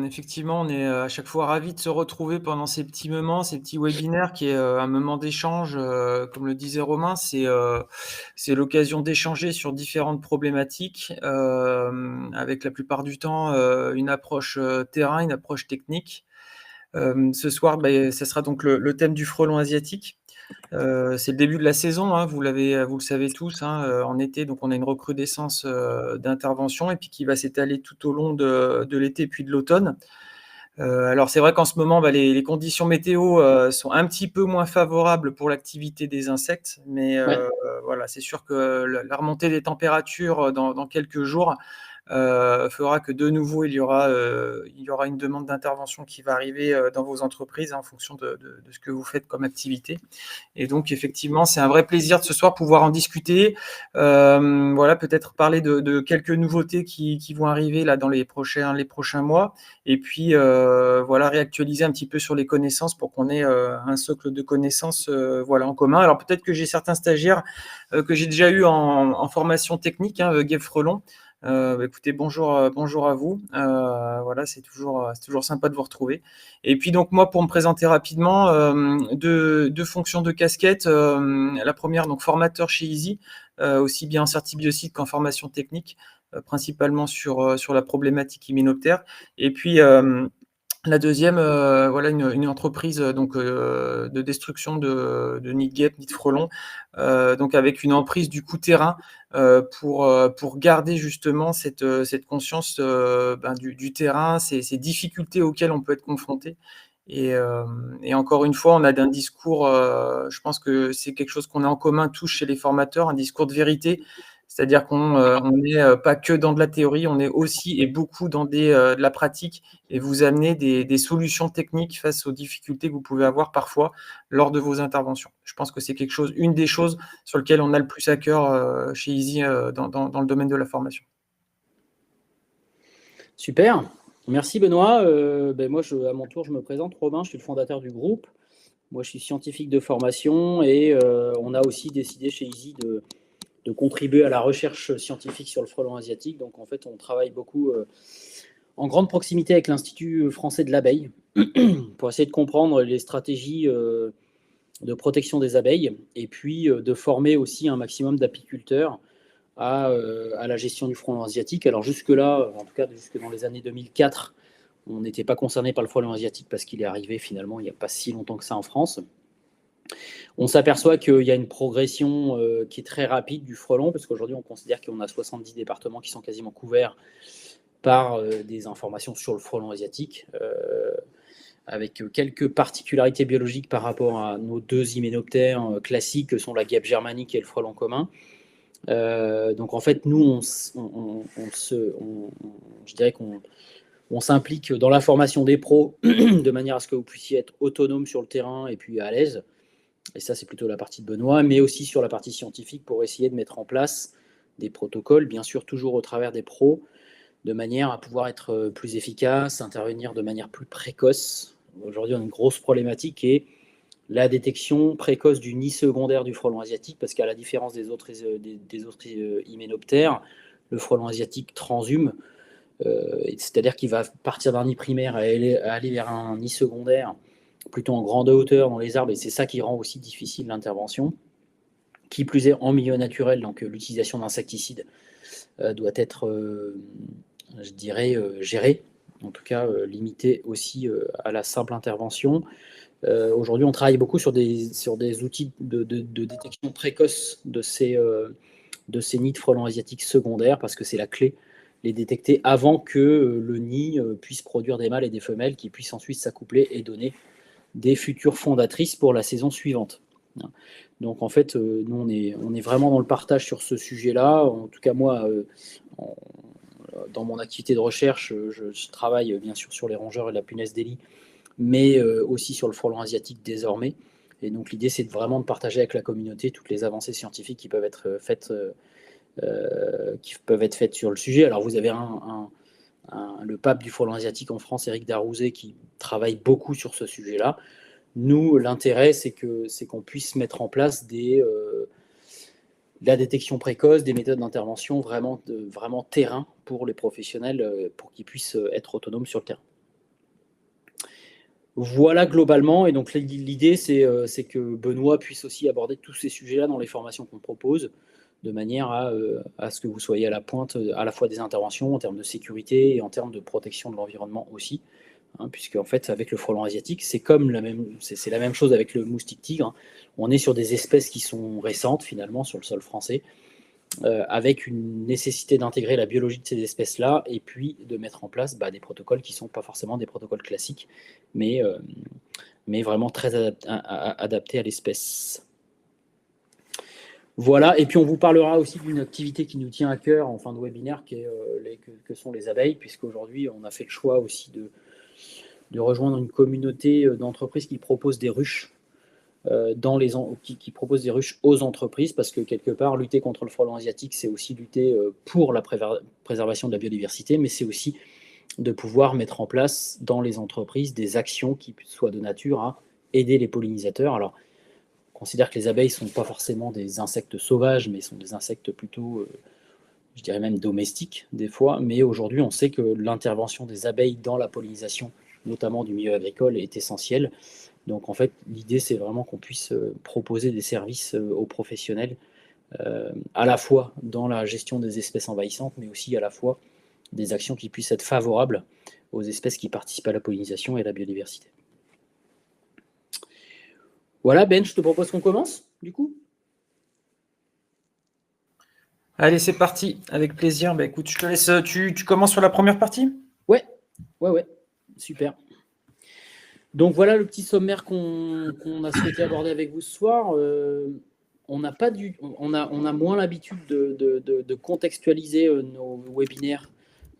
Effectivement, on est, à chaque fois ravis de se retrouver pendant ces petits moments, ces petits webinaires qui est, un moment d'échange, comme le disait Romain, c'est l'occasion d'échanger sur différentes problématiques, avec la plupart du temps, une approche, terrain, une approche technique. Ce soir, ça sera donc le thème du frelon asiatique. C'est le début de la saison, hein, vous le savez tous, hein, en été, donc on a une recrudescence, d'interventions et puis qui va s'étaler tout au long de l'été puis de l'automne. Alors c'est vrai qu'en ce moment, les conditions météo, sont un petit peu moins favorables pour l'activité des insectes, mais Ouais. voilà, c'est sûr que la remontée des températures, dans quelques jours, fera que de nouveau il y aura une demande d'intervention qui va arriver, dans vos entreprises en fonction de ce que vous faites comme activité. Et donc effectivement, c'est un vrai plaisir de ce soir pouvoir en discuter. Voilà, peut-être parler de quelques nouveautés qui vont arriver là dans les prochains mois. Et puis voilà, réactualiser un petit peu sur les connaissances pour qu'on ait un socle de connaissances voilà, en commun. Alors peut-être que j'ai certains stagiaires que j'ai déjà eu en formation technique, hein, Guêpes Frelon. Écoutez, bonjour à vous. Voilà, c'est toujours sympa de vous retrouver. Et puis donc moi, pour me présenter rapidement, deux fonctions de casquette. La première, donc formateur chez Easy, aussi bien en certibiocide qu'en formation technique, principalement sur la problématique hyménoptère. Et puis la deuxième, voilà une entreprise donc de destruction de nids de guêpes, nids de frelons, donc avec une emprise du coup terrain, pour garder justement cette conscience, du terrain, ces difficultés auxquelles on peut être confronté. Et encore une fois, on a un discours, je pense que c'est quelque chose qu'on a en commun tous chez les formateurs, un discours de vérité. C'est-à-dire qu'on n'est pas que dans de la théorie, on est aussi et beaucoup dans de la pratique et vous amener des solutions techniques face aux difficultés que vous pouvez avoir parfois lors de vos interventions. Je pense que c'est une des choses sur lesquelles on a le plus à cœur chez Easy, dans le domaine de la formation. Super, merci Benoît. Moi, à mon tour, je me présente. Robin, je suis le fondateur du groupe. Moi, je suis scientifique de formation et on a aussi décidé chez Easy de contribuer à la recherche scientifique sur le frelon asiatique. Donc, en fait, on travaille beaucoup en grande proximité avec l'Institut français de l'abeille pour essayer de comprendre les stratégies de protection des abeilles et puis de former aussi un maximum d'apiculteurs à la gestion du frelon asiatique. Alors jusque-là, en tout cas jusque dans les années 2004, on n'était pas concerné par le frelon asiatique parce qu'il est arrivé finalement il n'y a pas si longtemps que ça en France. On s'aperçoit qu'il y a une progression qui est très rapide du frelon, parce qu'aujourd'hui on considère qu'on a 70 départements qui sont quasiment couverts par des informations sur le frelon asiatique, avec quelques particularités biologiques par rapport à nos deux hyménoptères classiques, que sont la guêpe germanique et le frelon commun. Donc en fait, nous, je dirais qu'on s'implique dans la formation des pros de manière à ce que vous puissiez être autonome sur le terrain et puis à l'aise. Et ça, c'est plutôt la partie de Benoît, mais aussi sur la partie scientifique pour essayer de mettre en place des protocoles, bien sûr toujours au travers des pros, de manière à pouvoir être plus efficace, intervenir de manière plus précoce. Aujourd'hui, on a une grosse problématique qui est la détection précoce du nid secondaire du frelon asiatique, parce qu'à la différence des autres hyménoptères, le frelon asiatique transhume, c'est-à-dire qu'il va partir d'un nid primaire et aller vers un nid secondaire plutôt en grande hauteur dans les arbres, et c'est ça qui rend aussi difficile l'intervention. Qui plus est en milieu naturel, donc l'utilisation d'insecticides doit être, je dirais, gérée, en tout cas limitée aussi à la simple intervention. Aujourd'hui, on travaille beaucoup sur des outils de détection précoce de ces nids de frelons asiatiques secondaires, parce que c'est la clé, les détecter avant que le nid puisse produire des mâles et des femelles qui puissent ensuite s'accoupler et donner des futures fondatrices pour la saison suivante. Donc en fait, nous, on est vraiment dans le partage sur ce sujet-là. En tout cas, moi, dans mon activité de recherche, je travaille bien sûr sur les rongeurs et la punaise des lits, mais aussi sur le frelon asiatique désormais. Et donc l'idée, c'est vraiment de partager avec la communauté toutes les avancées scientifiques qui peuvent être faites, sur le sujet. Alors vous avez le pape du frelon asiatique en France, Éric Darouzet, qui travaille beaucoup sur ce sujet-là. Nous, l'intérêt, c'est qu'on puisse mettre en place la détection précoce, des méthodes d'intervention vraiment terrain pour les professionnels, pour qu'ils puissent être autonomes sur le terrain. Voilà globalement, et donc l'idée c'est que Benoît puisse aussi aborder tous ces sujets-là dans les formations qu'on propose, de manière à ce que vous soyez à la pointe à la fois des interventions en termes de sécurité et en termes de protection de l'environnement aussi. Puisque en fait, avec le frelon asiatique, c'est la même chose avec le moustique tigre. Hein. On est sur des espèces qui sont récentes finalement sur le sol français, avec une nécessité d'intégrer la biologie de ces espèces-là et puis de mettre en place des protocoles qui ne sont pas forcément des protocoles classiques, mais vraiment très adaptés à l'espèce. Voilà, et puis on vous parlera aussi d'une activité qui nous tient à cœur en fin de webinaire, que sont les abeilles, puisqu'aujourd'hui on a fait le choix aussi de rejoindre une communauté d'entreprises qui proposent des ruches qui proposent des ruches aux entreprises, parce que quelque part, lutter contre le frelon asiatique, c'est aussi lutter pour la préservation de la biodiversité, mais c'est aussi de pouvoir mettre en place dans les entreprises des actions qui soient de nature à aider les pollinisateurs. Alors, on considère que les abeilles ne sont pas forcément des insectes sauvages, mais sont des insectes plutôt, je dirais même domestiques des fois, mais aujourd'hui, on sait que l'intervention des abeilles dans la pollinisation, notamment du milieu agricole, est essentielle. Donc en fait, l'idée, c'est vraiment qu'on puisse proposer des services aux professionnels, à la fois dans la gestion des espèces envahissantes, mais aussi à la fois des actions qui puissent être favorables aux espèces qui participent à la pollinisation et à la biodiversité. Voilà, Ben, je te propose qu'on commence, du coup. Allez, c'est parti, avec plaisir. Écoute, je te laisse, tu commences sur la première partie ? Ouais, super. Donc voilà le petit sommaire qu'on a souhaité aborder avec vous ce soir. On a moins l'habitude de contextualiser nos webinaires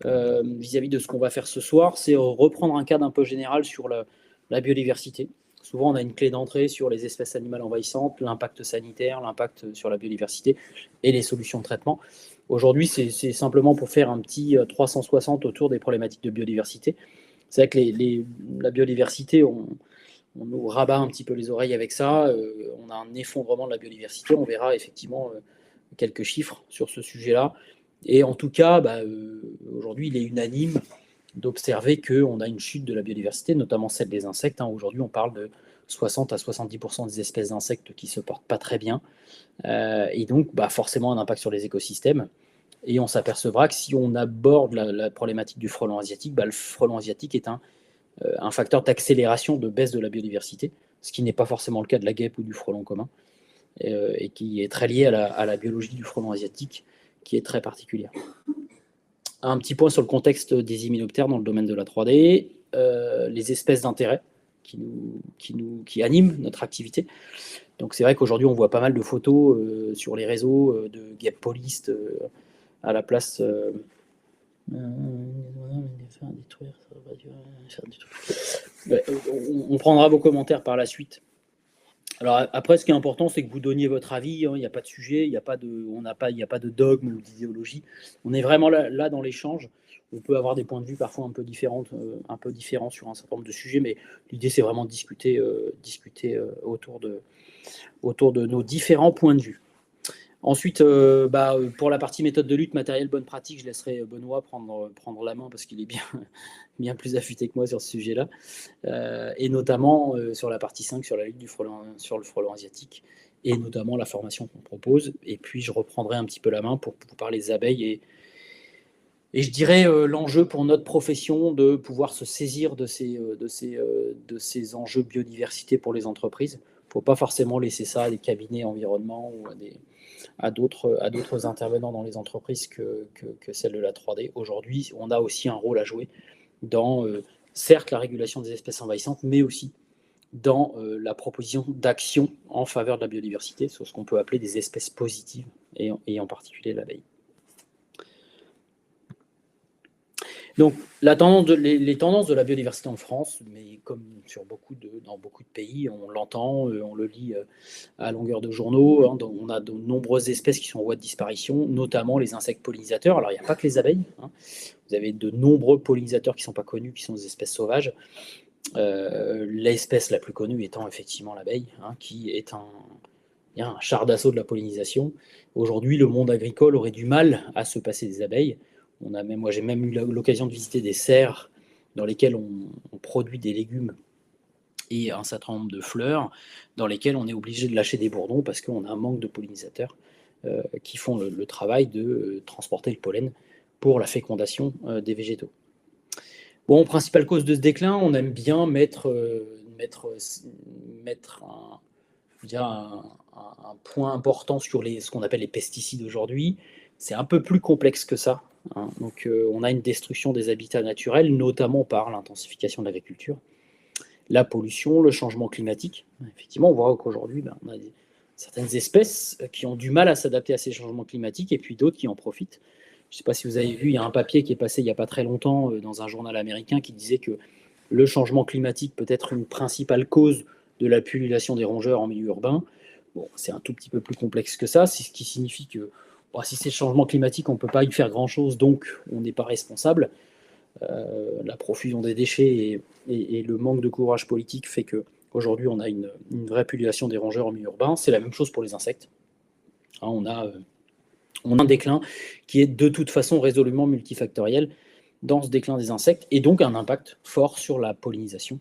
vis-à-vis de ce qu'on va faire ce soir. C'est reprendre un cadre un peu général sur la biodiversité. Souvent, on a une clé d'entrée sur les espèces animales envahissantes, l'impact sanitaire, l'impact sur la biodiversité et les solutions de traitement. Aujourd'hui, c'est simplement pour faire un petit 360 autour des problématiques de biodiversité. C'est vrai que la biodiversité, on nous rabat un petit peu les oreilles avec ça. On a un effondrement de la biodiversité. On verra effectivement quelques chiffres sur ce sujet-là. Et en tout cas, aujourd'hui, il est unanime d'observer qu'on a une chute de la biodiversité, notamment celle des insectes. Aujourd'hui, on parle de 60 à 70% des espèces d'insectes qui ne se portent pas très bien. Et donc, forcément, un impact sur les écosystèmes. Et on s'apercevra que si on aborde la problématique du frelon asiatique, le frelon asiatique est un facteur d'accélération de baisse de la biodiversité, ce qui n'est pas forcément le cas de la guêpe ou du frelon commun, et qui est très lié à la biologie du frelon asiatique, qui est très particulière. Un petit point sur le contexte des hyménoptères dans le domaine de la 3D, les espèces d'intérêt qui animent notre activité. Donc c'est vrai qu'aujourd'hui, on voit pas mal de photos sur les réseaux de guêpes polistes à la place. On prendra vos commentaires par la suite. Alors après, ce qui est important, c'est que vous donniez votre avis. Il n'y a pas de sujet, il n'y a pas de dogme ou d'idéologie. On est vraiment là dans l'échange. On peut avoir des points de vue parfois un peu différents sur un certain nombre de sujets, mais l'idée, c'est vraiment de discuter autour de nos différents points de vue. Ensuite, pour la partie méthode de lutte, matériel, bonne pratique, je laisserai Benoît prendre la main parce qu'il est bien plus affûté que moi sur ce sujet-là. Et notamment sur la partie 5, sur la lutte sur le frelon asiatique, et notamment la formation qu'on propose. Et puis, je reprendrai un petit peu la main pour vous parler des abeilles et je dirais l'enjeu pour notre profession de pouvoir se saisir de ces enjeux biodiversité pour les entreprises. Il ne faut pas forcément laisser ça à des cabinets environnement ou à d'autres intervenants dans les entreprises que celle de la 3D. Aujourd'hui, on a aussi un rôle à jouer dans, certes, la régulation des espèces envahissantes, mais aussi dans la proposition d'actions en faveur de la biodiversité, sur ce qu'on peut appeler des espèces positives, et en particulier l'abeille. Donc, les tendances de la biodiversité en France, mais comme dans beaucoup de pays, on l'entend, on le lit à longueur de journaux. On a de nombreuses espèces qui sont en voie de disparition, notamment les insectes pollinisateurs. Alors, il n'y a pas que les abeilles. Vous avez de nombreux pollinisateurs qui ne sont pas connus, qui sont des espèces sauvages. L'espèce la plus connue étant effectivement l'abeille, qui est il y a un char d'assaut de la pollinisation. Aujourd'hui, le monde agricole aurait du mal à se passer des abeilles. Moi, j'ai même eu l'occasion de visiter des serres dans lesquelles on produit des légumes et un certain nombre de fleurs, dans lesquelles on est obligé de lâcher des bourdons parce qu'on a un manque de pollinisateurs qui font le travail de transporter le pollen pour la fécondation des végétaux. Bon, principale cause de ce déclin, on aime bien mettre un point important sur ce qu'on appelle les pesticides aujourd'hui. C'est un peu plus complexe que ça, hein. Donc, on a une destruction des habitats naturels, notamment par l'intensification de l'agriculture, la pollution, le changement climatique. Effectivement, on voit qu'aujourd'hui, on a certaines espèces qui ont du mal à s'adapter à ces changements climatiques et puis d'autres qui en profitent. Je ne sais pas si vous avez vu, il y a un papier qui est passé il n'y a pas très longtemps dans un journal américain qui disait que le changement climatique peut être une principale cause de la pullulation des rongeurs en milieu urbain. Bon, c'est un tout petit peu plus complexe que ça, ce qui signifie que si c'est le changement climatique, on ne peut pas y faire grand-chose, donc on n'est pas responsable. La profusion des déchets et le manque de courage politique fait qu'aujourd'hui, on a une vraie pullulation des rongeurs en milieu urbain. C'est la même chose pour les insectes. Hein, on a un déclin qui est de toute façon résolument multifactoriel dans ce déclin des insectes et donc un impact fort sur la pollinisation.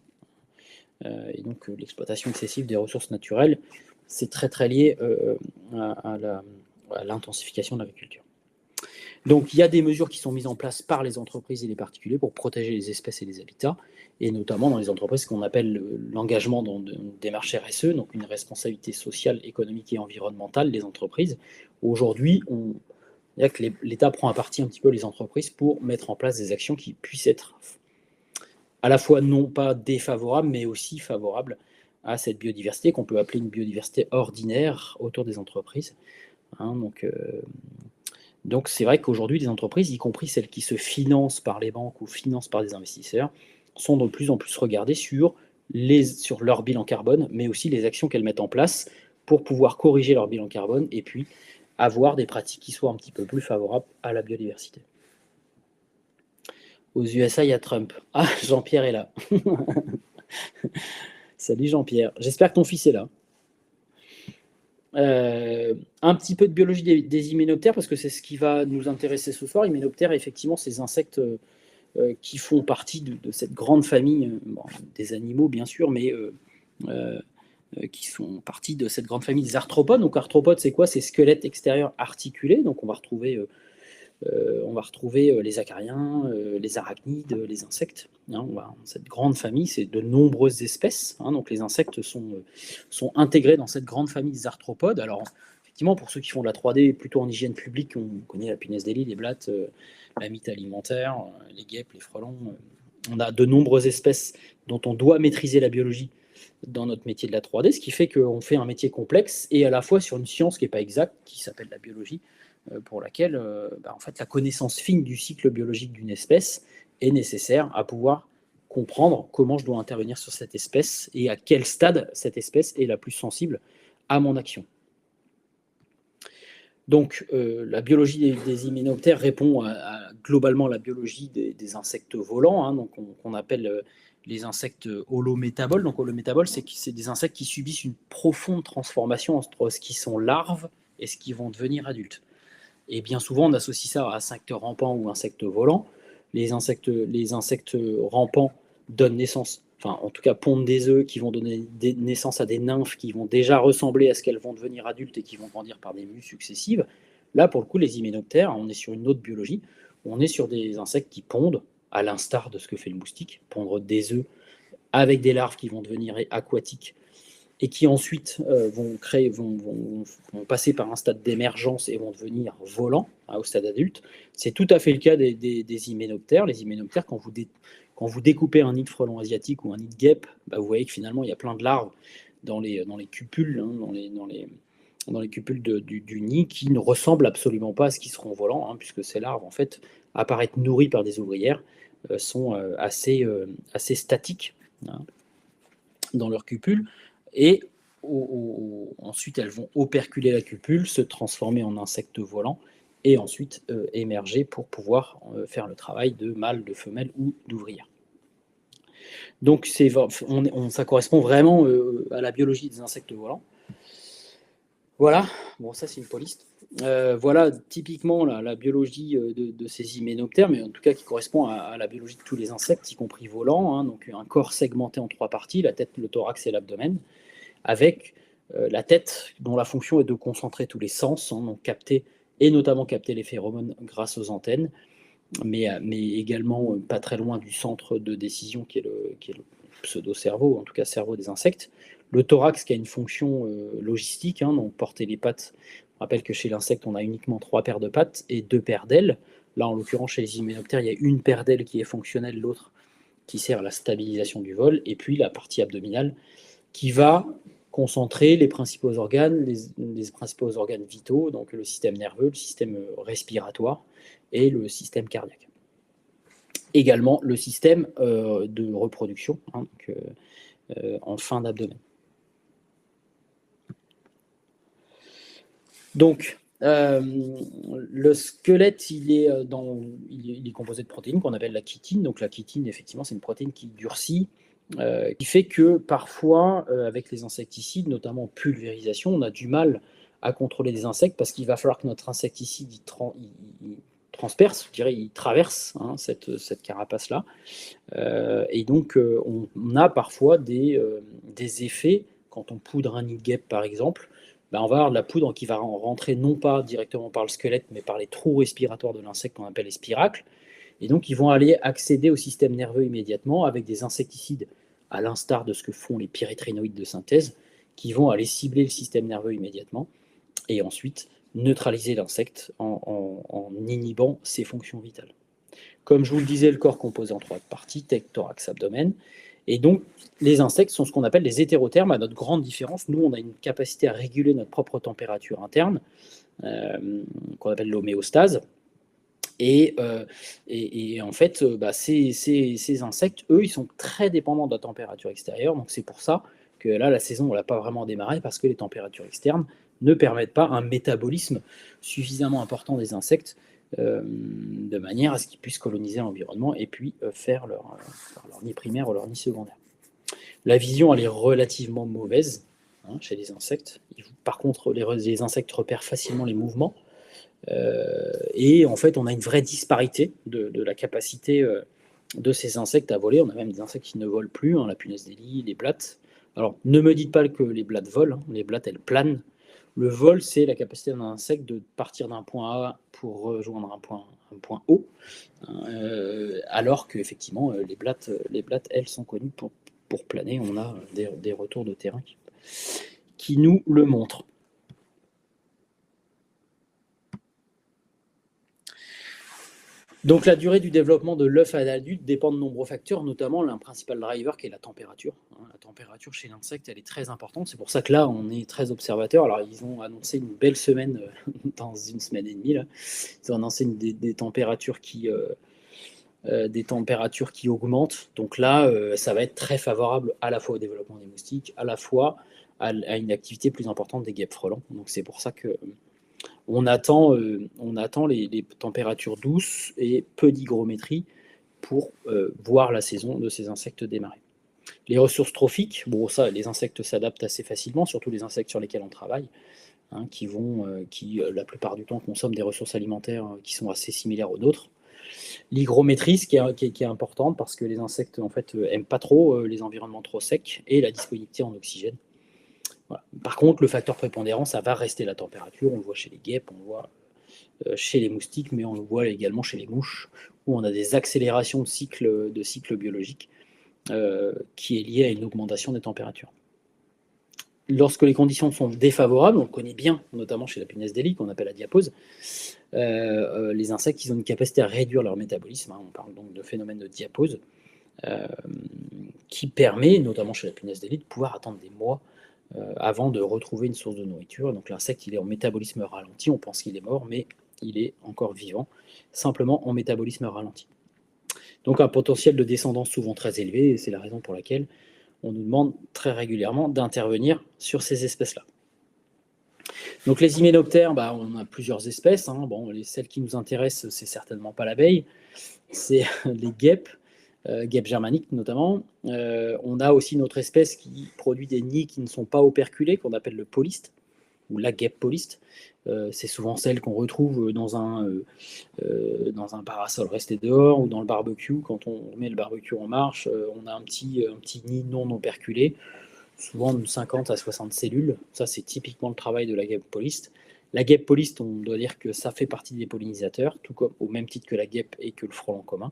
Et donc l'exploitation excessive des ressources naturelles, c'est très très lié à l'intensification de l'agriculture. Donc il y a des mesures qui sont mises en place par les entreprises et les particuliers pour protéger les espèces et les habitats, et notamment dans les entreprises, ce qu'on appelle l'engagement dans des démarches RSE, donc une responsabilité sociale, économique et environnementale des entreprises. Aujourd'hui, l'État prend à partie un petit peu les entreprises pour mettre en place des actions qui puissent être à la fois non pas défavorables, mais aussi favorables à cette biodiversité qu'on peut appeler une biodiversité ordinaire autour des entreprises. Hein, donc c'est vrai qu'aujourd'hui, les entreprises, y compris celles qui se financent par les banques ou financent par des investisseurs, sont de plus en plus regardées sur leur bilan carbone, mais aussi les actions qu'elles mettent en place pour pouvoir corriger leur bilan carbone et puis avoir des pratiques qui soient un petit peu plus favorables à la biodiversité. Aux USA, il y a Trump. Ah, Jean-Pierre est là. Salut Jean-Pierre. J'espère que ton fils est là. Un petit peu de biologie des hyménoptères, parce que c'est ce qui va nous intéresser ce soir. Hyménoptères, effectivement, ces insectes qui font partie de cette grande famille, des animaux bien sûr, mais qui font partie de cette grande famille des arthropodes. Donc arthropodes, c'est quoi? C'est squelette extérieur articulé. Donc on va retrouver les acariens, les arachnides, les insectes. Hein, cette grande famille, c'est de nombreuses espèces. Hein, donc les insectes sont intégrés dans cette grande famille des arthropodes. Alors effectivement, pour ceux qui font de la 3D plutôt en hygiène publique, on connaît la punaise des lits, les blattes, la mite alimentaire, les guêpes, les frelons. On a de nombreuses espèces dont on doit maîtriser la biologie dans notre métier de la 3D, ce qui fait qu'on fait un métier complexe et à la fois sur une science qui n'est pas exacte, qui s'appelle la biologie, pour laquelle en fait, la connaissance fine du cycle biologique d'une espèce est nécessaire à pouvoir comprendre comment je dois intervenir sur cette espèce et à quel stade cette espèce est la plus sensible à mon action. Donc, la biologie des hyménoptères répond globalement à la biologie des insectes volants, hein, donc on appelle les insectes holométaboles. Donc, holométaboles, c'est des insectes qui subissent une profonde transformation entre ce qui sont larves et ce qui vont devenir adultes. Et bien souvent, on associe ça à insectes rampants ou insectes volants. Les insectes rampants donnent naissance, enfin en tout cas pondent des œufs qui vont donner naissance à des nymphes qui vont déjà ressembler à ce qu'elles vont devenir adultes et qui vont grandir par des mues successives. Là, pour le coup, les hyménoptères, on est sur une autre biologie. On est sur des insectes qui pondent, à l'instar de ce que fait le moustique, pondre des œufs avec des larves qui vont devenir aquatiques et qui ensuite vont passer par un stade d'émergence et vont devenir volants au stade adulte. C'est tout à fait le cas des hyménoptères. Les hyménoptères, quand vous découpez un nid de frelon asiatique ou un nid de guêpe, vous voyez que finalement, il y a plein de larves dans les cupules, hein, dans les cupules du nid qui ne ressemblent absolument pas à ce qui seront volants, hein, puisque ces larves, en fait, apparaître nourries par des ouvrières, sont assez statiques, hein, dans leur cupule. Et ensuite, elles vont operculer la cupule, se transformer en insectes volants et ensuite émerger pour pouvoir faire le travail de mâle, de femelle ou d'ouvrière. Donc, ça correspond vraiment à la biologie des insectes volants. Voilà, bon ça c'est une police. Voilà typiquement la biologie de ces hyménoptères, mais en tout cas qui correspond à la biologie de tous les insectes, y compris volants, hein. Donc un corps segmenté en 3 parties, la tête, le thorax et l'abdomen, avec la tête dont la fonction est de concentrer tous les sens, hein, donc capter, et notamment capter les phéromones grâce aux antennes, mais également pas très loin du centre de décision qui est le pseudo-cerveau, en tout cas cerveau des insectes. Le thorax qui a une fonction logistique, hein, donc porter les pattes. On rappelle que chez l'insecte, on a uniquement 3 paires de pattes et 2 paires d'ailes. Là, en l'occurrence, chez les hyménoptères, il y a une paire d'ailes qui est fonctionnelle, l'autre qui sert à la stabilisation du vol, et puis la partie abdominale qui va concentrer les principaux organes, les principaux organes vitaux, donc le système nerveux, le système respiratoire et le système cardiaque. Également le système de reproduction, hein, donc, en fin d'abdomen. Donc, le squelette, il est composé de protéines qu'on appelle la chitine. Donc, la chitine, effectivement, c'est une protéine qui durcit, qui fait que parfois, avec les insecticides, notamment en pulvérisation, on a du mal à contrôler des insectes parce qu'il va falloir que notre insecticide il transperce, je dirais, il traverse, hein, cette carapace-là. Et donc, on a parfois des effets, quand on poudre un nid de guêpe, par exemple, ben on va avoir de la poudre qui va rentrer non pas directement par le squelette, mais par les trous respiratoires de l'insecte qu'on appelle les spiracles. Et donc, ils vont aller accéder au système nerveux immédiatement avec des insecticides, à l'instar de ce que font les pyréthrinoïdes de synthèse, qui vont aller cibler le système nerveux immédiatement et ensuite neutraliser l'insecte en inhibant ses fonctions vitales. Comme je vous le disais, le corps composé en 3 parties, tête, thorax, abdomen. Et donc, les insectes sont ce qu'on appelle les hétérothermes, à notre grande différence. Nous, on a une capacité à réguler notre propre température interne, qu'on appelle l'homéostase. Et en fait, ces insectes, eux, ils sont très dépendants de la température extérieure. Donc, c'est pour ça que là, la saison, on ne l'a pas vraiment démarré, parce que les températures externes ne permettent pas un métabolisme suffisamment important des insectes, de manière à ce qu'ils puissent coloniser l'environnement et puis faire leur nid primaire ou leur nid secondaire. La vision, elle est relativement mauvaise, hein, chez les insectes. Par contre, les insectes repèrent facilement les mouvements. Et en fait, on a une vraie disparité de la capacité de ces insectes à voler. On a même des insectes qui ne volent plus, hein, la punaise des lits, les blattes. Alors, ne me dites pas que les blattes volent, hein. Les blattes, elles planent. Le vol, c'est la capacité d'un insecte de partir d'un point A pour rejoindre un point haut, alors qu'effectivement, les blattes, elles, sont connues pour planer. On a des retours de terrain qui nous le montrent. Donc la durée du développement de l'œuf à l'adulte dépend de nombreux facteurs, notamment l'un principal driver qui est la température. La température chez l'insecte, elle est très importante. C'est pour ça que là, on est très observateur. Alors ils ont annoncé une belle semaine dans une semaine et demie. Là. Ils ont annoncé des températures qui augmentent. Donc là, ça va être très favorable à la fois au développement des moustiques, à la fois à une activité plus importante des guêpes frelons. Donc c'est pour ça que on attend les températures douces et peu d'hygrométrie pour voir la saison de ces insectes démarrer. Les ressources trophiques, bon ça, les insectes s'adaptent assez facilement, surtout les insectes sur lesquels on travaille, hein, qui la plupart du temps consomment des ressources alimentaires qui sont assez similaires aux nôtres. L'hygrométrie, qui est importante parce que les insectes en fait aiment pas trop les environnements trop secs, et la disponibilité en oxygène. Voilà. Par contre, le facteur prépondérant, ça va rester la température. On le voit chez les guêpes, on le voit chez les moustiques, mais on le voit également chez les mouches, où on a des accélérations de cycle biologique qui est liée à une augmentation des températures. Lorsque les conditions sont défavorables, on le connaît bien, notamment chez la punaise des lits, qu'on appelle la diapause, les insectes, ils ont une capacité à réduire leur métabolisme, hein, on parle donc de phénomène de diapause, qui permet, notamment chez la punaise des lits, de pouvoir attendre des mois avant de retrouver une source de nourriture. Donc l'insecte, il est en métabolisme ralenti, on pense qu'il est mort, mais il est encore vivant, simplement en métabolisme ralenti. Donc un potentiel de descendance souvent très élevé, et c'est la raison pour laquelle on nous demande très régulièrement d'intervenir sur ces espèces-là. Donc les hyménoptères, on a plusieurs espèces, hein. Bon, celles qui nous intéressent, c'est certainement pas l'abeille, c'est les guêpes, guêpes germaniques notamment. On a aussi une autre espèce qui produit des nids qui ne sont pas operculés, qu'on appelle le polyste. ou la guêpe polyste. C'est souvent celle qu'on retrouve dans un parasol resté dehors ou dans le barbecue. Quand on met le barbecue en marche, on a un petit nid non operculé, souvent de 50 à 60 cellules. Ça, c'est typiquement le travail de la guêpe polyste. La guêpe polyste, on doit dire que ça fait partie des pollinisateurs, tout comme au même titre que la guêpe et que le frelon commun.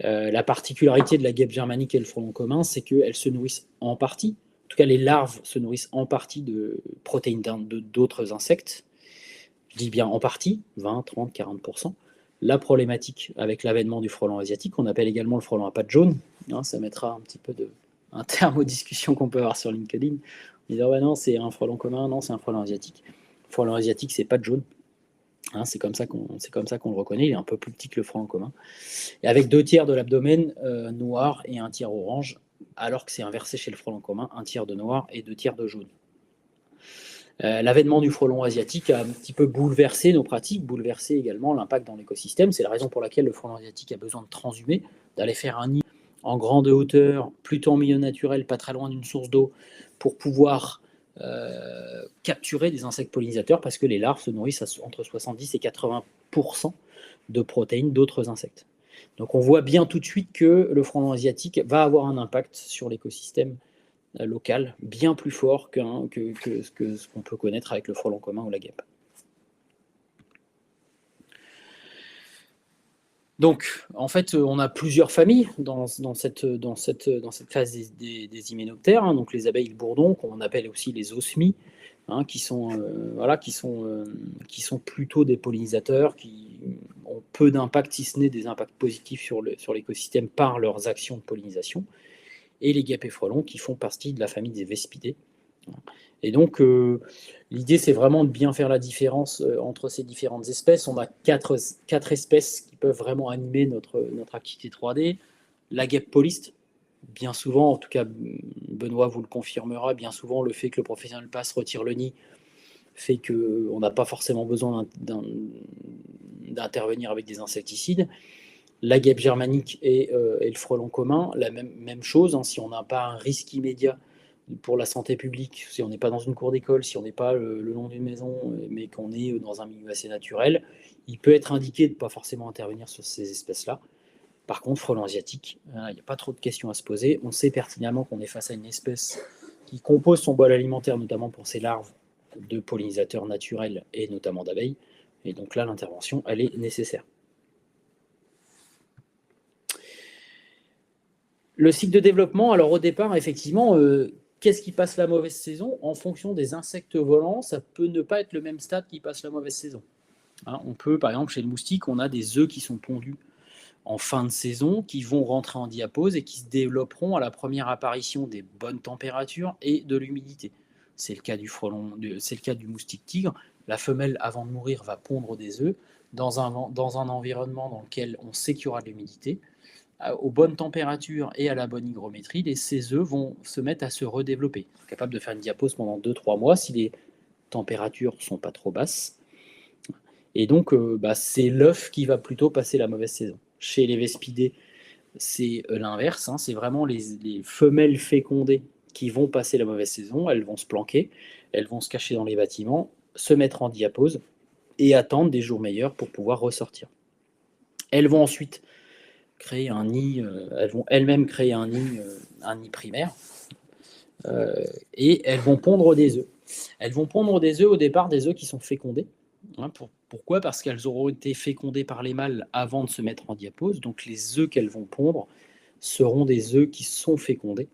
La particularité de la guêpe germanique et le frelon commun, c'est qu'elles se nourrissent en partie, en tout cas les larves se nourrissent en partie de protéines d'autres insectes. Je dis bien en partie, 20, 30, 40%. La problématique avec l'avènement du frelon asiatique, qu'on appelle également le frelon à pattes jaunes, ça mettra un petit peu un terme aux discussions qu'on peut avoir sur LinkedIn. On dit non, c'est un frelon commun, non, c'est un frelon asiatique. Le frelon asiatique, c'est pattes jaunes. C'est comme ça qu'on le reconnaît, il est un peu plus petit que le frelon commun. Et avec 2 tiers de l'abdomen noir et 1 tiers orange, alors que c'est inversé chez le frelon commun, 1 tiers de noir et 2 tiers de jaune. L'avènement du frelon asiatique a un petit peu bouleversé nos pratiques, bouleversé également l'impact dans l'écosystème. C'est la raison pour laquelle le frelon asiatique a besoin de transhumer, d'aller faire un nid en grande hauteur, plutôt en milieu naturel, pas très loin d'une source d'eau, pour pouvoir capturer des insectes pollinisateurs, parce que les larves se nourrissent entre 70 et 80% de protéines d'autres insectes. Donc on voit bien tout de suite que le frelon asiatique va avoir un impact sur l'écosystème local bien plus fort que ce qu'on peut connaître avec le frelon commun ou la guêpe. Donc, en fait, on a plusieurs familles dans cette classe des hyménoptères. Donc, les abeilles bourdons, qu'on appelle aussi les osmies, qui sont plutôt des pollinisateurs, qui ont peu d'impact, si ce n'est des impacts positifs sur l'écosystème par leurs actions de pollinisation. Et les guêpes et frelons qui font partie de la famille des Vespidés. Et donc, l'idée, c'est vraiment de bien faire la différence entre ces différentes espèces. On a quatre espèces qui peuvent vraiment animer notre activité 3D. La guêpe polyste, bien souvent, en tout cas, Benoît vous le confirmera, bien souvent, le fait que le professionnel passe, retire le nid, fait qu'on n'a pas forcément besoin d'intervenir avec des insecticides. La guêpe germanique et le frelon commun, la même chose, si on n'a pas un risque immédiat pour la santé publique, si on n'est pas dans une cour d'école, si on n'est pas le long d'une maison, mais qu'on est dans un milieu assez naturel, il peut être indiqué de ne pas forcément intervenir sur ces espèces-là. Par contre, frelon asiatique, il n'y a pas trop de questions à se poser. On sait pertinemment qu'on est face à une espèce qui compose son bol alimentaire, notamment pour ses larves de pollinisateurs naturels et notamment d'abeilles. Et donc là, l'intervention, elle est nécessaire. Le cycle de développement, alors au départ, effectivement, qu'est-ce qui passe la mauvaise saison? En fonction des insectes volants, ça peut ne pas être le même stade qui passe la mauvaise saison. On peut, par exemple, chez le moustique, on a des œufs qui sont pondus en fin de saison, qui vont rentrer en diapause et qui se développeront à la première apparition des bonnes températures et de l'humidité. C'est le cas du moustique tigre. La femelle, avant de mourir, va pondre des œufs dans un environnement dans lequel on sait qu'il y aura de l'humidité, aux bonnes températures et à la bonne hygrométrie, ces œufs vont se mettre à se redévelopper. Ils sont capables de faire une diapause pendant 2-3 mois si les températures ne sont pas trop basses. Et donc, c'est l'œuf qui va plutôt passer la mauvaise saison. Chez les Vespidés, c'est l'inverse. C'est vraiment les femelles fécondées qui vont passer la mauvaise saison. Elles vont se planquer, elles vont se cacher dans les bâtiments, se mettre en diapause et attendre des jours meilleurs pour pouvoir ressortir. Elles vont ensuite créer un nid, elles vont elles-mêmes créer un nid primaire, et elles vont pondre des œufs. Elles vont pondre des œufs au départ, des œufs qui sont fécondés. Pourquoi? Parce qu'elles auront été fécondées par les mâles avant de se mettre en diapause. Donc les œufs qu'elles vont pondre seront des œufs qui sont fécondés.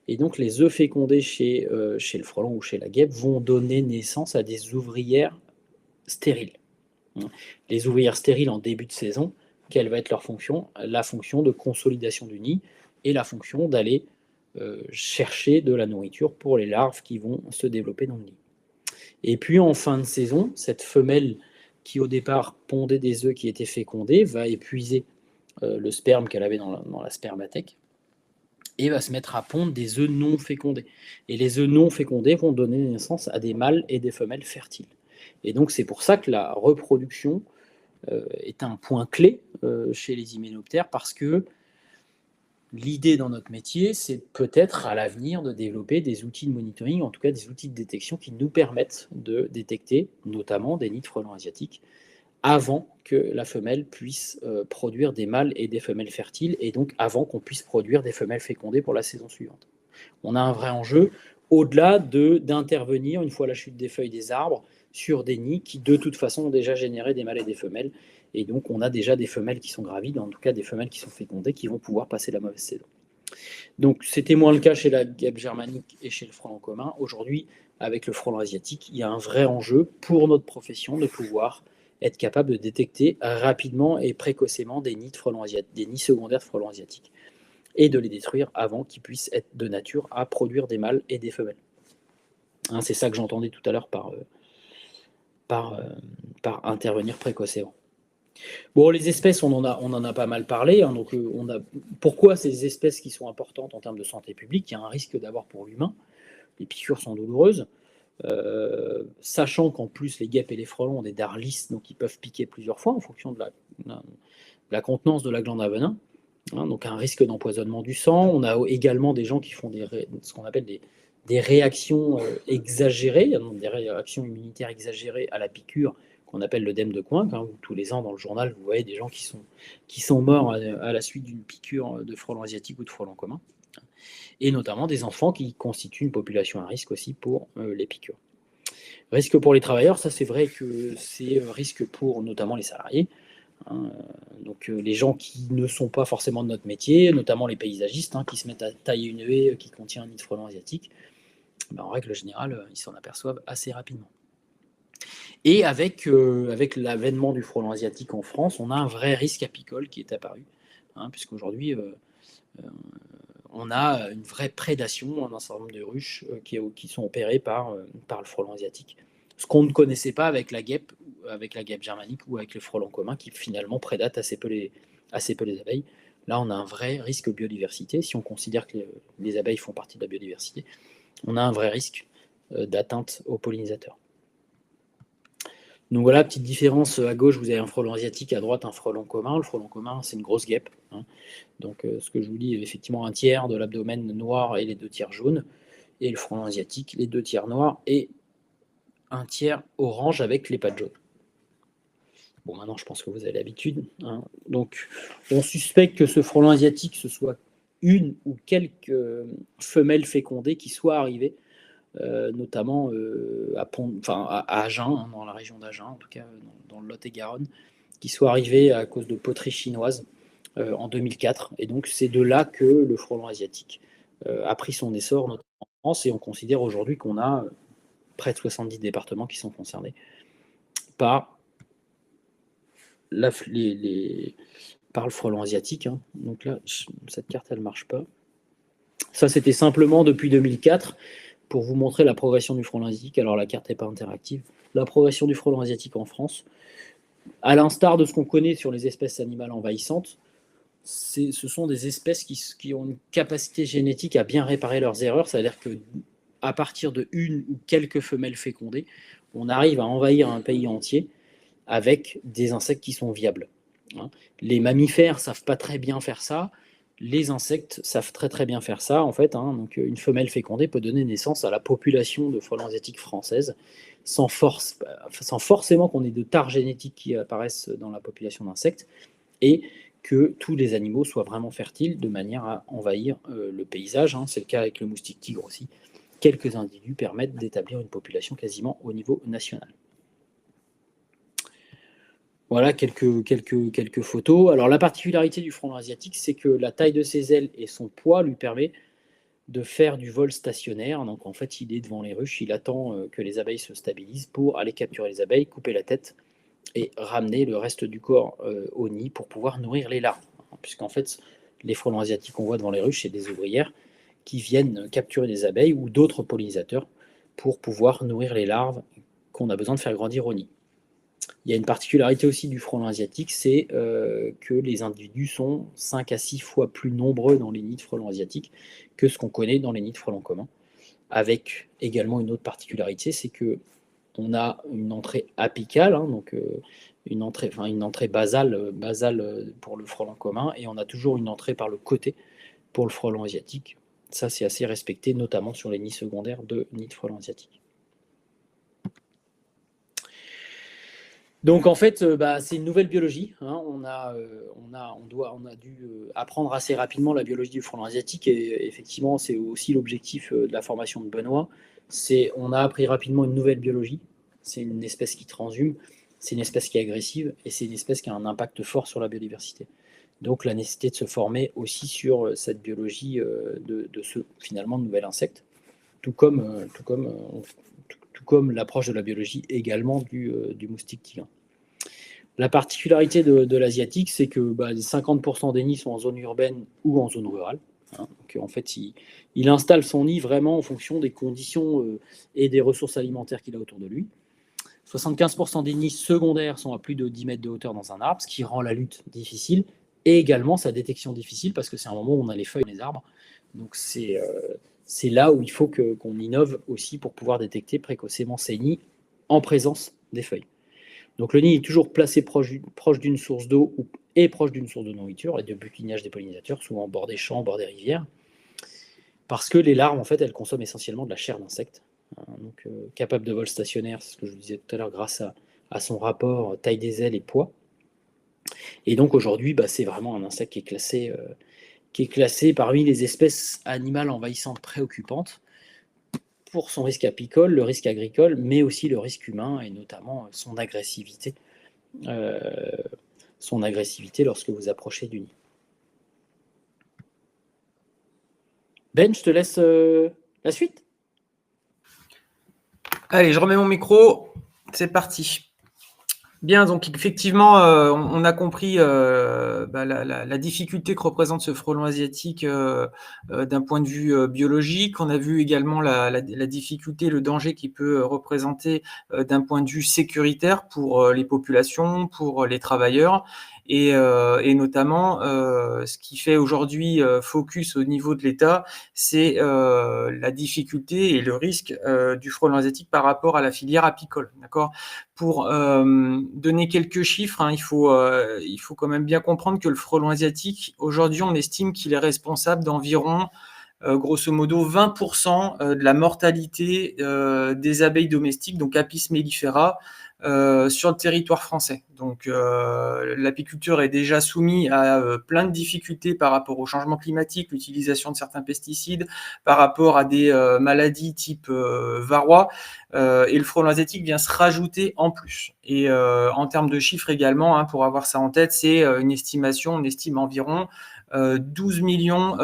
Et donc les œufs fécondés chez le frelon ou chez la guêpe vont donner naissance à des ouvrières stériles. Les ouvrières stériles en début de saison, quelle va être leur fonction? La fonction de consolidation du nid et la fonction d'aller chercher de la nourriture pour les larves qui vont se développer dans le nid. Et puis en fin de saison, cette femelle qui au départ pondait des œufs qui étaient fécondés va épuiser le sperme qu'elle avait dans la spermathèque et va se mettre à pondre des œufs non fécondés. Et les œufs non fécondés vont donner naissance à des mâles et des femelles fertiles. Et donc c'est pour ça que la reproduction est un point clé chez les hyménoptères, parce que L'idée dans notre métier, c'est peut-être à l'avenir de développer des outils de monitoring, en tout cas des outils de détection qui nous permettent de détecter notamment des nids de frelons asiatiques avant que la femelle puisse produire des mâles et des femelles fertiles, et donc avant qu'on puisse produire des femelles fécondées pour la saison suivante. On a un vrai enjeu, au-delà d'intervenir, une fois la chute des feuilles des arbres, sur des nids qui, de toute façon, ont déjà généré des mâles et des femelles. Et donc, on a déjà des femelles qui sont gravides, en tout cas des femelles qui sont fécondées, qui vont pouvoir passer la mauvaise saison. Donc, c'était moins le cas chez la guêpe germanique et chez le frelon commun. Aujourd'hui, avec le frelon asiatique, il y a un vrai enjeu pour notre profession de pouvoir être capable de détecter rapidement et précocement des nids, des nids secondaires de frelons asiatiques et de les détruire avant qu'ils puissent être de nature à produire des mâles et des femelles. Hein, c'est ça que j'entendais tout à l'heure par intervenir précocement. Bon, les espèces, on en a pas mal parlé. Hein, donc, pourquoi ces espèces qui sont importantes en termes de santé publique? Il y a un risque d'abord pour l'humain. Les piqûres sont douloureuses. Sachant qu'en plus, les guêpes et les frelons ont des dards lisses, donc ils peuvent piquer plusieurs fois en fonction de la contenance de la glande à venin. Hein, donc un risque d'empoisonnement du sang. On a également des gens qui font ce qu'on appelle des réactions exagérées, donc des réactions immunitaires exagérées à la piqûre, qu'on appelle l'œdème de Coinck. Hein, où tous les ans dans le journal, vous voyez des gens qui sont morts à la suite d'une piqûre de frelon asiatique ou de frelon commun. Et notamment des enfants qui constituent une population à risque aussi pour les piqûres. Risque pour les travailleurs, ça c'est vrai que c'est risque pour notamment les salariés. Hein, donc les gens qui ne sont pas forcément de notre métier, notamment les paysagistes, qui se mettent à tailler une haie qui contient un nid de frelon asiatique, en règle générale, ils s'en aperçoivent assez rapidement. Et avec l'avènement du frelon asiatique en France, on a un vrai risque apicole qui est apparu, puisqu'aujourd'hui, on a une vraie prédation d'un certain nombre de ruches qui sont opérées par le frelon asiatique. Ce qu'on ne connaissait pas avec la guêpe germanique ou avec le frelon commun, qui finalement prédate assez peu les abeilles. Là, on a un vrai risque biodiversité. Si on considère que les abeilles font partie de la biodiversité, on a un vrai risque d'atteinte aux pollinisateurs. Donc voilà, petite différence, à gauche, vous avez un frelon asiatique, à droite, un frelon commun. Le frelon commun, c'est une grosse guêpe. Donc ce que je vous dis, effectivement, un tiers de l'abdomen noir et les 2 tiers jaunes. Et le frelon asiatique, les 2 tiers noirs et un tiers orange avec les pattes jaunes. Bon, maintenant, je pense que vous avez l'habitude. Donc, on suspecte que ce frelon asiatique, ce soit une ou quelques femelles fécondées qui soient arrivées, notamment à Agen, dans la région d'Agen, en tout cas dans le Lot-et-Garonne, qui soient arrivées à cause de poteries chinoises en 2004. Et donc, c'est de là que le frelon asiatique a pris son essor, notamment en France, et on considère aujourd'hui qu'on a près de 70 départements qui sont concernés par le frelon asiatique. Donc là, cette carte, elle ne marche pas. Ça, c'était simplement depuis 2004 pour vous montrer la progression du frelon asiatique. Alors, la carte n'est pas interactive. La progression du frelon asiatique en France, à l'instar de ce qu'on connaît sur les espèces animales envahissantes, ce sont des espèces qui ont une capacité génétique à bien réparer leurs erreurs. C'est-à-dire qu'à partir de une ou quelques femelles fécondées, on arrive à envahir un pays entier avec des insectes qui sont viables. Les mammifères ne savent pas très bien faire ça. Les insectes savent très très bien faire ça, en fait. Donc, une femelle fécondée peut donner naissance à la population de frelons asiatiques françaises sans forcément qu'on ait de tares génétiques qui apparaissent dans la population d'insectes et que tous les animaux soient vraiment fertiles de manière à envahir le paysage. C'est le cas avec le moustique tigre aussi. Quelques individus permettent d'établir une population quasiment au niveau national. Voilà quelques photos. Alors la particularité du frelon asiatique, c'est que la taille de ses ailes et son poids lui permet de faire du vol stationnaire. Donc en fait, il est devant les ruches, il attend que les abeilles se stabilisent pour aller capturer les abeilles, couper la tête et ramener le reste du corps au nid pour pouvoir nourrir les larves. Puisqu'en fait, les frelons asiatiques qu'on voit devant les ruches, c'est des ouvrières qui viennent capturer des abeilles ou d'autres pollinisateurs pour pouvoir nourrir les larves qu'on a besoin de faire grandir au nid. Il y a une particularité aussi du frelon asiatique, c'est que les individus sont 5 à 6 fois plus nombreux dans les nids de frelons asiatiques que ce qu'on connaît dans les nids de frelons communs. Avec également une autre particularité, c'est qu'on a une entrée apicale, donc une entrée basale pour le frelon commun, et on a toujours une entrée par le côté pour le frelon asiatique. Ça, c'est assez respecté, notamment sur les nids secondaires de nids de frelons asiatiques. Donc en fait, c'est une nouvelle biologie, hein. On a dû apprendre assez rapidement la biologie du frelon asiatique, et effectivement, c'est aussi l'objectif de la formation de Benoît. On a appris rapidement une nouvelle biologie. C'est une espèce qui transhume, c'est une espèce qui est agressive, et c'est une espèce qui a un impact fort sur la biodiversité. Donc la nécessité de se former aussi sur cette biologie de ce finalement nouvel insecte, tout comme l'approche de la biologie également du moustique tigre. La particularité de l'asiatique, c'est que 50% des nids sont en zone urbaine ou en zone rurale, hein. Donc, en fait, il installe son nid vraiment en fonction des conditions et des ressources alimentaires qu'il a autour de lui. 75% des nids secondaires sont à plus de 10 mètres de hauteur dans un arbre, ce qui rend la lutte difficile, et également sa détection difficile, parce que c'est un moment où on a les feuilles des arbres. Donc c'est là où il faut qu'on innove aussi pour pouvoir détecter précocement ces nids en présence des feuilles. Donc le nid est toujours placé proche d'une source d'eau et proche d'une source de nourriture et de butinage des pollinisateurs, souvent au bord des champs, au bord des rivières, parce que les larves, en fait, elles consomment essentiellement de la chair d'insectes. Donc capable de vol stationnaire, c'est ce que je vous disais tout à l'heure, grâce à son rapport taille des ailes et poids. Et donc aujourd'hui, c'est vraiment un insecte qui est classé parmi les espèces animales envahissantes préoccupantes pour son risque apicole, le risque agricole, mais aussi le risque humain, et notamment son agressivité lorsque vous approchez du nid. Ben, je te laisse la suite. Allez, je remets mon micro, c'est parti. Bien, donc effectivement, on a compris la difficulté que représente ce frelon asiatique d'un point de vue biologique. On a vu également la difficulté, le danger qu'il peut représenter d'un point de vue sécuritaire pour les populations, pour les travailleurs. Et notamment, ce qui fait aujourd'hui focus au niveau de l'État, c'est la difficulté et le risque du frelon asiatique par rapport à la filière apicole. D'accord ? Pour donner quelques chiffres, hein, il faut quand même bien comprendre que le frelon asiatique, aujourd'hui, on estime qu'il est responsable d'environ, grosso modo, 20% de la mortalité des abeilles domestiques, donc Apis mellifera, sur le territoire français. Donc l'apiculture est déjà soumise à plein de difficultés par rapport au changement climatique, l'utilisation de certains pesticides, par rapport à des maladies type varroa, et le frelon asiatique vient se rajouter en plus. Et en termes de chiffres également, hein, pour avoir ça en tête, c'est une estimation, on estime environ 12 millions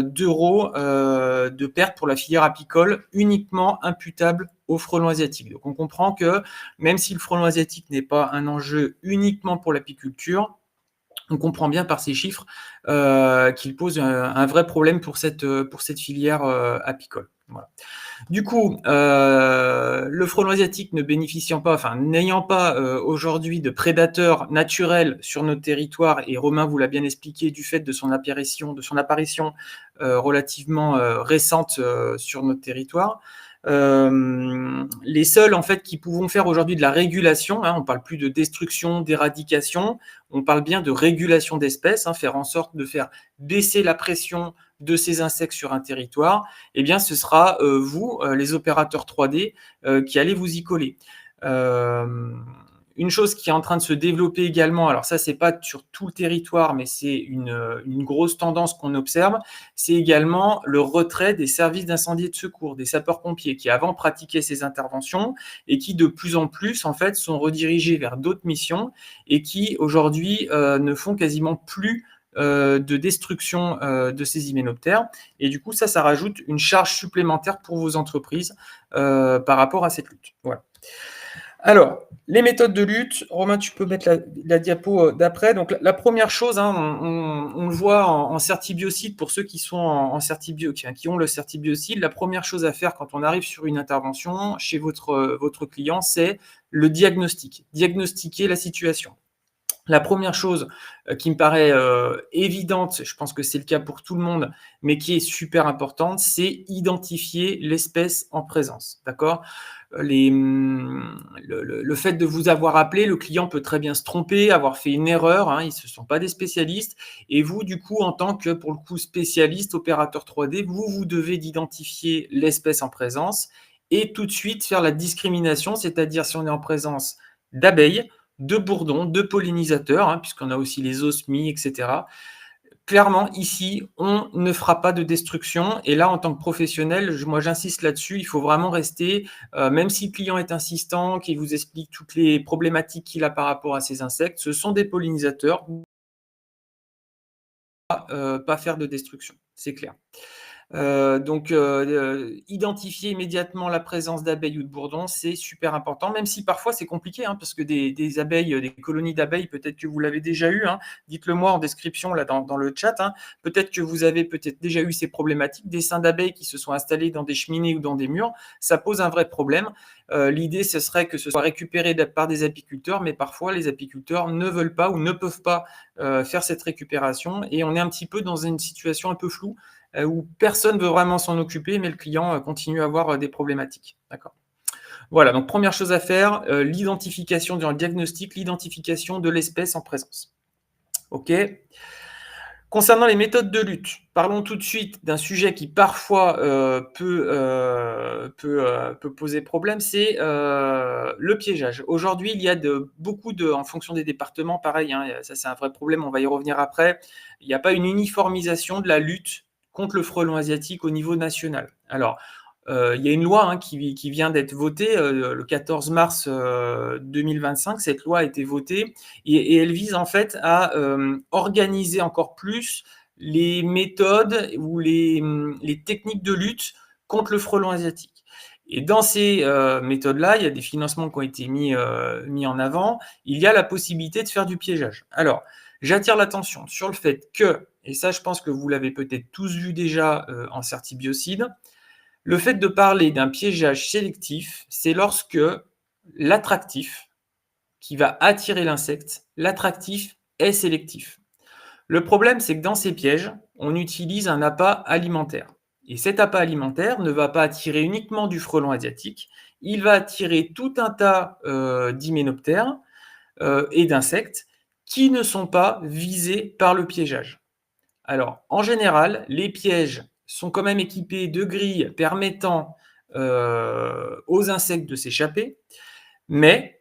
d'euros de pertes pour la filière apicole, uniquement imputables au frelon asiatique. Donc on comprend que même si le frelon asiatique n'est pas un enjeu uniquement pour l'apiculture, on comprend bien par ces chiffres qu'il pose un vrai problème pour cette filière apicole. Voilà. Du coup, le frelon asiatique n'ayant pas aujourd'hui de prédateurs naturels sur notre territoire, et Romain vous l'a bien expliqué, du fait de son apparition relativement récente sur notre territoire, les seuls en fait qui pouvons faire aujourd'hui de la régulation, hein, on ne parle plus de destruction, d'éradication, on parle bien de régulation d'espèces, hein, faire en sorte de faire baisser la pression de ces insectes sur un territoire, eh bien ce sera vous, les opérateurs 3D, qui allez vous y coller. Une chose qui est en train de se développer également, alors ça, c'est pas sur tout le territoire, mais c'est une grosse tendance qu'on observe, c'est également le retrait des services d'incendie et de secours, des sapeurs-pompiers, qui avant pratiquaient ces interventions et qui de plus en plus, en fait, sont redirigés vers d'autres missions et qui aujourd'hui ne font quasiment plus de destruction de ces hyménoptères. Et du coup, ça rajoute une charge supplémentaire pour vos entreprises par rapport à cette lutte. Voilà. Alors, les méthodes de lutte, Romain, tu peux mettre la diapo d'après. Donc, la première chose, hein, on le voit en certibiocide, pour ceux qui sont qui ont le certibiocide, la première chose à faire quand on arrive sur une intervention chez votre client, c'est le diagnostic, diagnostiquer la situation. La première chose qui me paraît évidente, je pense que c'est le cas pour tout le monde, mais qui est super importante, c'est identifier l'espèce en présence. D'accord? Le fait de vous avoir appelé, le client peut très bien se tromper, avoir fait une erreur, hein, ils ne sont pas des spécialistes. Et vous, du coup, en tant que, pour le coup, spécialiste, opérateur 3D, vous devez d'identifier l'espèce en présence et tout de suite faire la discrimination, c'est-à-dire si on est en présence d'abeilles, de bourdons, de pollinisateurs, hein, puisqu'on a aussi les osmies, etc. Clairement, ici, on ne fera pas de destruction. Et là, en tant que professionnel, moi, j'insiste là-dessus. Il faut vraiment rester, même si le client est insistant, qu'il vous explique toutes les problématiques qu'il a par rapport à ces insectes, ce sont des pollinisateurs, pas faire de destruction, c'est clair. Donc, identifier immédiatement la présence d'abeilles ou de bourdons, c'est super important, même si parfois c'est compliqué, hein, parce que des abeilles, des colonies d'abeilles, peut-être que vous l'avez déjà eu, hein. Dites-le moi en description là dans le chat, hein. Peut-être que vous avez peut-être déjà eu ces problématiques, des seins d'abeilles qui se sont installés dans des cheminées ou dans des murs, ça pose un vrai problème. L'idée, ce serait que ce soit récupéré par des apiculteurs, mais parfois les apiculteurs ne veulent pas ou ne peuvent pas faire cette récupération et on est un petit peu dans une situation un peu floue où personne ne veut vraiment s'en occuper, mais le client continue à avoir des problématiques. D'accord. Voilà, donc première chose à faire, l'identification dans le diagnostic, l'identification de l'espèce en présence. OK. Concernant les méthodes de lutte, parlons tout de suite d'un sujet qui parfois peut poser problème, c'est le piégeage. Aujourd'hui, il y a beaucoup de, en fonction des départements, pareil, hein, ça c'est un vrai problème, on va y revenir après, il n'y a pas une uniformisation de la lutte contre le frelon asiatique au niveau national. Alors, il y a une loi hein, qui vient d'être votée le 14 mars 2025. Cette loi a été votée et elle vise en fait à organiser encore plus les méthodes ou les techniques de lutte contre le frelon asiatique. Et dans ces méthodes-là, il y a des financements qui ont été mis en avant. Il y a la possibilité de faire du piégeage. Alors, j'attire l'attention sur le fait que, et ça je pense que vous l'avez peut-être tous vu déjà en certibiocide, le fait de parler d'un piégeage sélectif, c'est lorsque l'attractif qui va attirer l'insecte, l'attractif est sélectif. Le problème, c'est que dans ces pièges, on utilise un appât alimentaire. Et cet appât alimentaire ne va pas attirer uniquement du frelon asiatique, il va attirer tout un tas d'hyménoptères et d'insectes qui ne sont pas visés par le piégeage. Alors, en général, les pièges sont quand même équipés de grilles permettant aux insectes de s'échapper, mais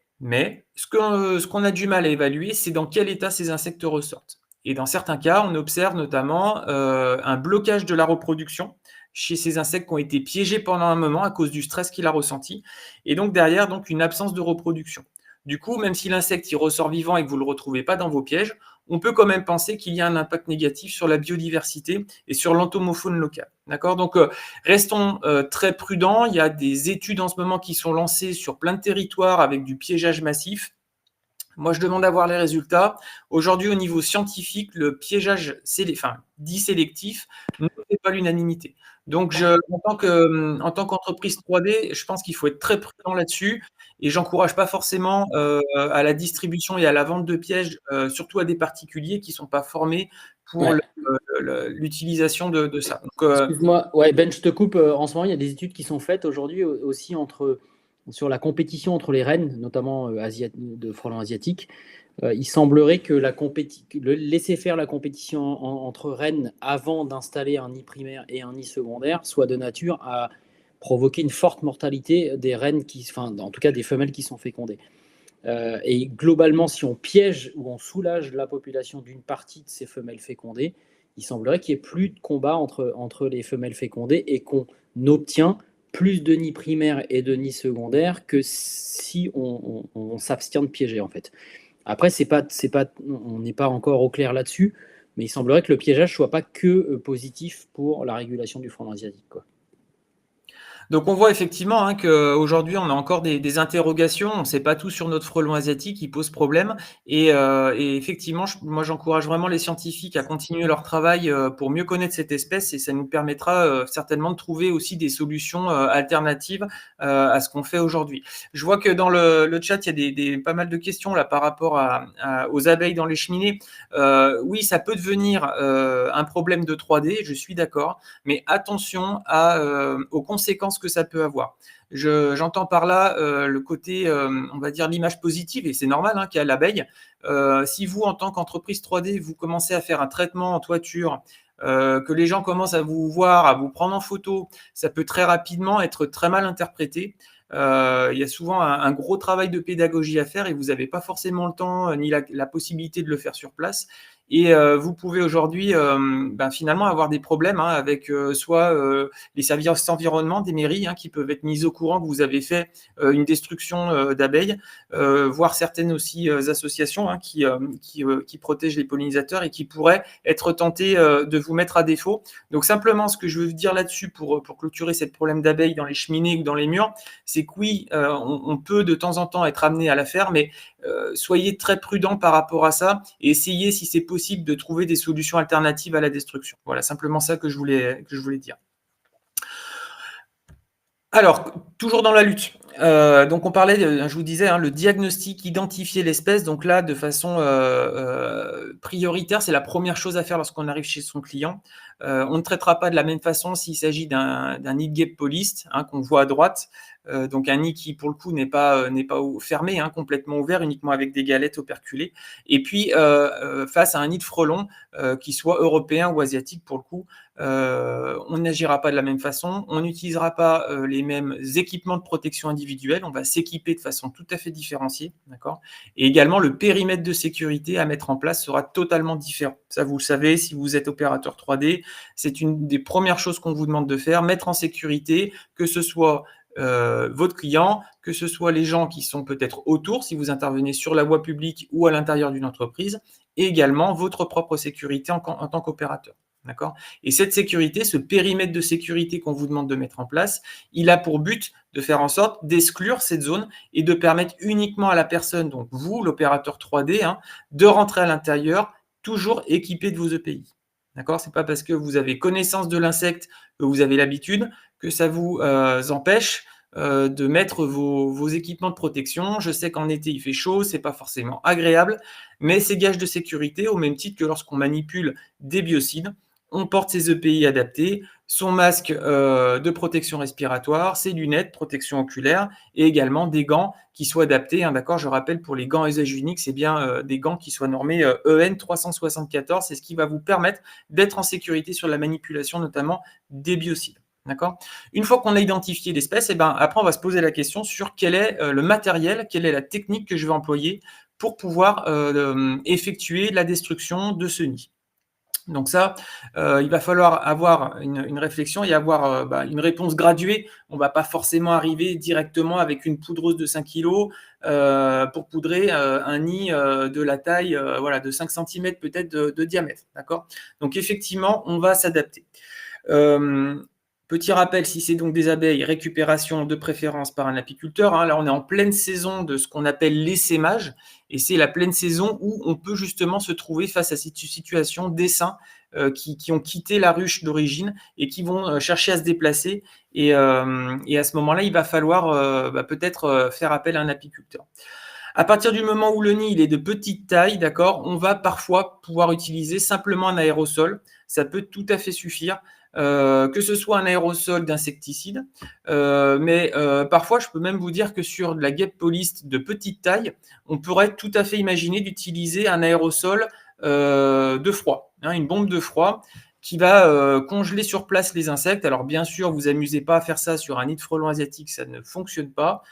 ce qu'on a du mal à évaluer, c'est dans quel état ces insectes ressortent. Et dans certains cas, on observe notamment un blocage de la reproduction chez ces insectes qui ont été piégés pendant un moment à cause du stress qu'il a ressenti, et donc derrière, donc, une absence de reproduction. Du coup, même si l'insecte il ressort vivant et que vous ne le retrouvez pas dans vos pièges, on peut quand même penser qu'il y a un impact négatif sur la biodiversité et sur l'entomofaune locale. D'accord. Donc, restons très prudents. Il y a des études en ce moment qui sont lancées sur plein de territoires avec du piégeage massif. Moi, je demande à voir les résultats. Aujourd'hui, au niveau scientifique, le piégeage dit sélectif ne fait pas l'unanimité. Donc, en tant qu'entreprise 3D, je pense qu'il faut être très prudent là-dessus et j'encourage pas forcément à la distribution et à la vente de pièges, surtout à des particuliers qui ne sont pas formés pour Ouais. l'utilisation de ça. Donc, Excuse-moi, ouais, Ben, je te coupe. En ce moment, il y a des études qui sont faites aujourd'hui aussi sur la compétition entre les rennes, notamment de frelons asiatiques. Il semblerait que laisser faire la compétition entre rennes avant d'installer un nid primaire et un nid secondaire soit de nature à provoquer une forte mortalité des rennes enfin, en tout cas des femelles qui sont fécondées. Et globalement, si on piège ou on soulage la population d'une partie de ces femelles fécondées, il semblerait qu'il n'y ait plus de combat entre les femelles fécondées et qu'on obtient plus de nids primaires et de nids secondaires que si on s'abstient de piéger, en fait. Après, on n'est pas encore au clair là-dessus, mais il semblerait que le piégeage ne soit pas que positif pour la régulation du frelon asiatique, quoi. Donc on voit effectivement, hein, qu'aujourd'hui on a encore des interrogations, on ne sait pas tout sur notre frelon asiatique, qui pose problème et effectivement moi j'encourage vraiment les scientifiques à continuer leur travail, pour mieux connaître cette espèce et ça nous permettra, certainement de trouver aussi des solutions, alternatives, à ce qu'on fait aujourd'hui. Je vois que dans le chat, il y a des pas mal de questions là par rapport aux abeilles dans les cheminées. Oui, ça peut devenir, un problème de 3D, je suis d'accord, mais attention aux conséquences que ça peut avoir. J'entends par là le côté, on va dire l'image positive, et c'est normal hein, qu'a l'abeille. Si vous, en tant qu'entreprise 3D, vous commencez à faire un traitement en toiture, que les gens commencent à vous voir, à vous prendre en photo, ça peut très rapidement être très mal interprété. Il y a souvent un gros travail de pédagogie à faire et vous n'avez pas forcément le temps ni la possibilité de le faire sur place. Et vous pouvez aujourd'hui finalement avoir des problèmes hein, avec soit les services environnement des mairies hein, qui peuvent être mis au courant que vous avez fait une destruction d'abeilles, voire certaines aussi associations hein, qui protègent les pollinisateurs et qui pourraient être tentées de vous mettre à défaut. Donc simplement, ce que je veux dire là-dessus pour clôturer ce problème d'abeilles dans les cheminées ou dans les murs, c'est que oui, on peut de temps en temps être amené à la faire, mais soyez très prudent par rapport à ça et essayez, si c'est possible, de trouver des solutions alternatives à la destruction. Voilà, simplement ça que je voulais dire. Alors, toujours dans la lutte. Donc on parlait, je vous disais, hein, le diagnostic, identifier l'espèce. Donc là, de façon prioritaire, c'est la première chose à faire lorsqu'on arrive chez son client. On ne traitera pas de la même façon s'il s'agit d'un nid de guêpe poliste hein, qu'on voit à droite. Donc un nid qui, pour le coup, n'est pas fermé, hein, complètement ouvert, uniquement avec des galettes operculées. Et puis, face à un nid de frelon, qui soit européen ou asiatique, pour le coup, on n'agira pas de la même façon, on n'utilisera pas les mêmes équipements de protection individuelle, on va s'équiper de façon tout à fait différenciée, d'accord. Et également, le périmètre de sécurité à mettre en place sera totalement différent. Ça, vous le savez, si vous êtes opérateur 3D, c'est une des premières choses qu'on vous demande de faire, mettre en sécurité, que ce soit votre client, que ce soit les gens qui sont peut-être autour, si vous intervenez sur la voie publique ou à l'intérieur d'une entreprise, et également votre propre sécurité en tant qu'opérateur. D'accord ? Et cette sécurité, ce périmètre de sécurité qu'on vous demande de mettre en place, il a pour but de faire en sorte d'exclure cette zone et de permettre uniquement à la personne, donc vous, l'opérateur 3D, hein, de rentrer à l'intérieur, toujours équipé de vos EPI. D'accord ? Ce n'est pas parce que vous avez connaissance de l'insecte que vous avez l'habitude que ça vous empêche de mettre vos équipements de protection. Je sais qu'en été, il fait chaud, ce n'est pas forcément agréable, mais c'est gage de sécurité au même titre que lorsqu'on manipule des biocides. On porte ses EPI adaptés, son masque de protection respiratoire, ses lunettes, protection oculaire et également des gants qui soient adaptés. Hein, d'accord, je rappelle, pour les gants à usage unique, c'est bien des gants qui soient normés EN 374. C'est ce qui va vous permettre d'être en sécurité sur la manipulation notamment des biocides. D'accord ? Une fois qu'on a identifié l'espèce, après on va se poser la question sur quel est le matériel, quelle est la technique que je vais employer pour pouvoir effectuer la destruction de ce nid. Donc ça, il va falloir avoir une réflexion et avoir une réponse graduée. On ne va pas forcément arriver directement avec une poudreuse de 5 kg pour poudrer un nid de la taille de 5 cm peut-être de diamètre. D'accord ? Donc effectivement, on va s'adapter. Petit rappel, si c'est donc des abeilles, récupération de préférence par un apiculteur. Hein, là, on est en pleine saison de ce qu'on appelle l'essaimage. Et c'est la pleine saison où on peut justement se trouver face à cette situation d'essaims qui ont quitté la ruche d'origine et qui vont chercher à se déplacer. Et à ce moment-là, il va falloir peut-être faire appel à un apiculteur. À partir du moment où le nid il est de petite taille, d'accord, on va parfois pouvoir utiliser simplement un aérosol. Ça peut tout à fait suffire. Que ce soit un aérosol d'insecticide, mais parfois je peux même vous dire que sur de la guêpe poliste de petite taille, on pourrait tout à fait imaginer d'utiliser un aérosol de froid, hein, une bombe de froid qui va congeler sur place les insectes. Alors bien sûr, vous amusez pas à faire ça sur un nid de frelon asiatique, ça ne fonctionne pas.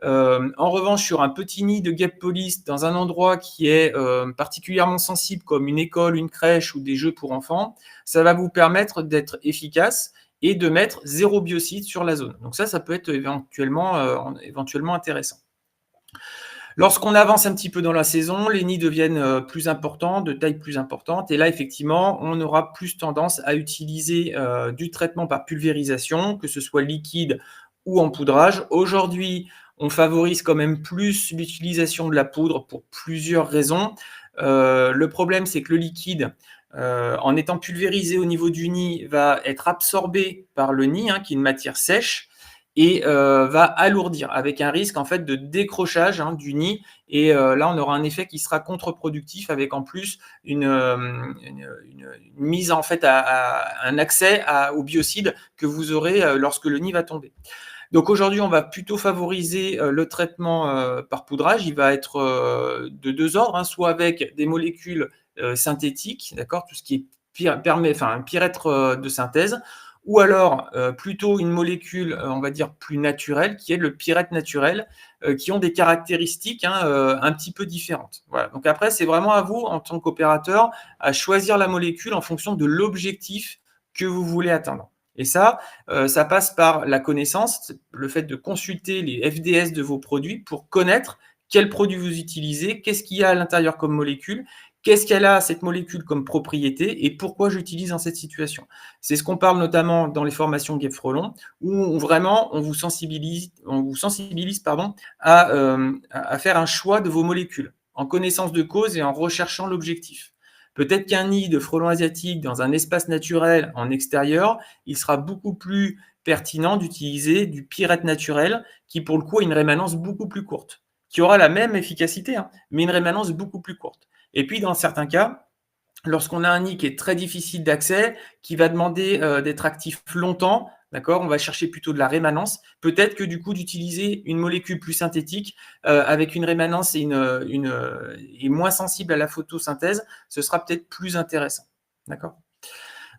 En revanche, sur un petit nid de guêpe poliste dans un endroit qui est particulièrement sensible, comme une école, une crèche ou des jeux pour enfants, ça va vous permettre d'être efficace et de mettre 0 biocide sur la zone. Donc ça peut être éventuellement intéressant. Lorsqu'on avance un petit peu dans la saison, les nids deviennent plus importants, de taille plus importante. Et là, effectivement, on aura plus tendance à utiliser du traitement par pulvérisation, que ce soit liquide ou en poudrage. Aujourd'hui, on favorise quand même plus l'utilisation de la poudre pour plusieurs raisons. Le problème, c'est que le liquide, en étant pulvérisé au niveau du nid, va être absorbé par le nid, qui est une matière sèche, et va alourdir avec un risque en fait de décrochage du nid. Et là, on aura un effet qui sera contre-productif avec en plus une mise en fait à un accès au biocide que vous aurez lorsque le nid va tomber. Donc aujourd'hui, on va plutôt favoriser le traitement par poudrage. Il va être de deux ordres, soit avec des molécules synthétiques, d'accord, tout ce qui est pyrètre de synthèse, ou alors plutôt une molécule, on va dire, plus naturelle, qui est le pyrète naturel, qui ont des caractéristiques un petit peu différentes. Voilà. Donc après, c'est vraiment à vous, en tant qu'opérateur, à choisir la molécule en fonction de l'objectif que vous voulez atteindre. Et ça passe par la connaissance, le fait de consulter les FDS de vos produits pour connaître quel produit vous utilisez, qu'est-ce qu'il y a à l'intérieur comme molécule, qu'est-ce qu'elle a cette molécule comme propriété et pourquoi j'utilise dans cette situation. C'est ce qu'on parle notamment dans les formations Guêpes Frelons, où vraiment on vous sensibilise à faire un choix de vos molécules en connaissance de cause et en recherchant l'objectif. Peut-être qu'un nid de frelons asiatiques dans un espace naturel en extérieur, il sera beaucoup plus pertinent d'utiliser du pyrète naturel qui, pour le coup, a une rémanence beaucoup plus courte, qui aura la même efficacité, mais une rémanence beaucoup plus courte. Et puis, dans certains cas, lorsqu'on a un nid qui est très difficile d'accès, qui va demander d'être actif longtemps, d'accord, on va chercher plutôt de la rémanence. Peut-être que du coup, d'utiliser une molécule plus synthétique avec une rémanence et moins sensible à la photosynthèse, ce sera peut-être plus intéressant. D'accord.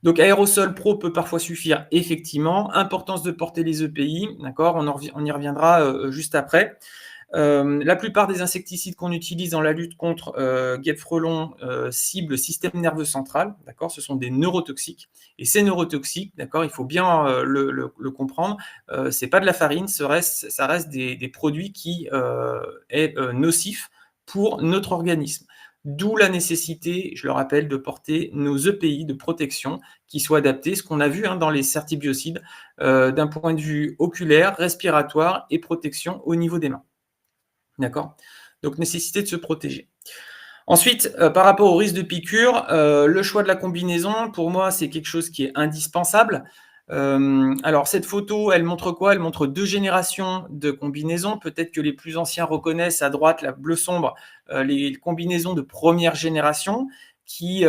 Donc, aérosol pro peut parfois suffire, effectivement. Importance de porter les EPI, d'accord, on y reviendra juste après. La plupart des insecticides qu'on utilise dans la lutte contre guêpes frelons ciblent le système nerveux central, d'accord. Ce sont des neurotoxiques. Et ces neurotoxiques, d'accord, il faut bien le comprendre, c'est pas de la farine, ça reste des produits qui est nocif pour notre organisme. D'où la nécessité, je le rappelle, de porter nos EPI de protection qui soient adaptés, ce qu'on a vu dans les certibiocides, d'un point de vue oculaire, respiratoire et protection au niveau des mains. D'accord. Donc, nécessité de se protéger. Ensuite, par rapport au risque de piqûre, le choix de la combinaison, pour moi, c'est quelque chose qui est indispensable. Alors, cette photo, elle montre quoi? Elle montre 2 générations de combinaisons. Peut-être que les plus anciens reconnaissent à droite, la bleu sombre, les combinaisons de première génération qui,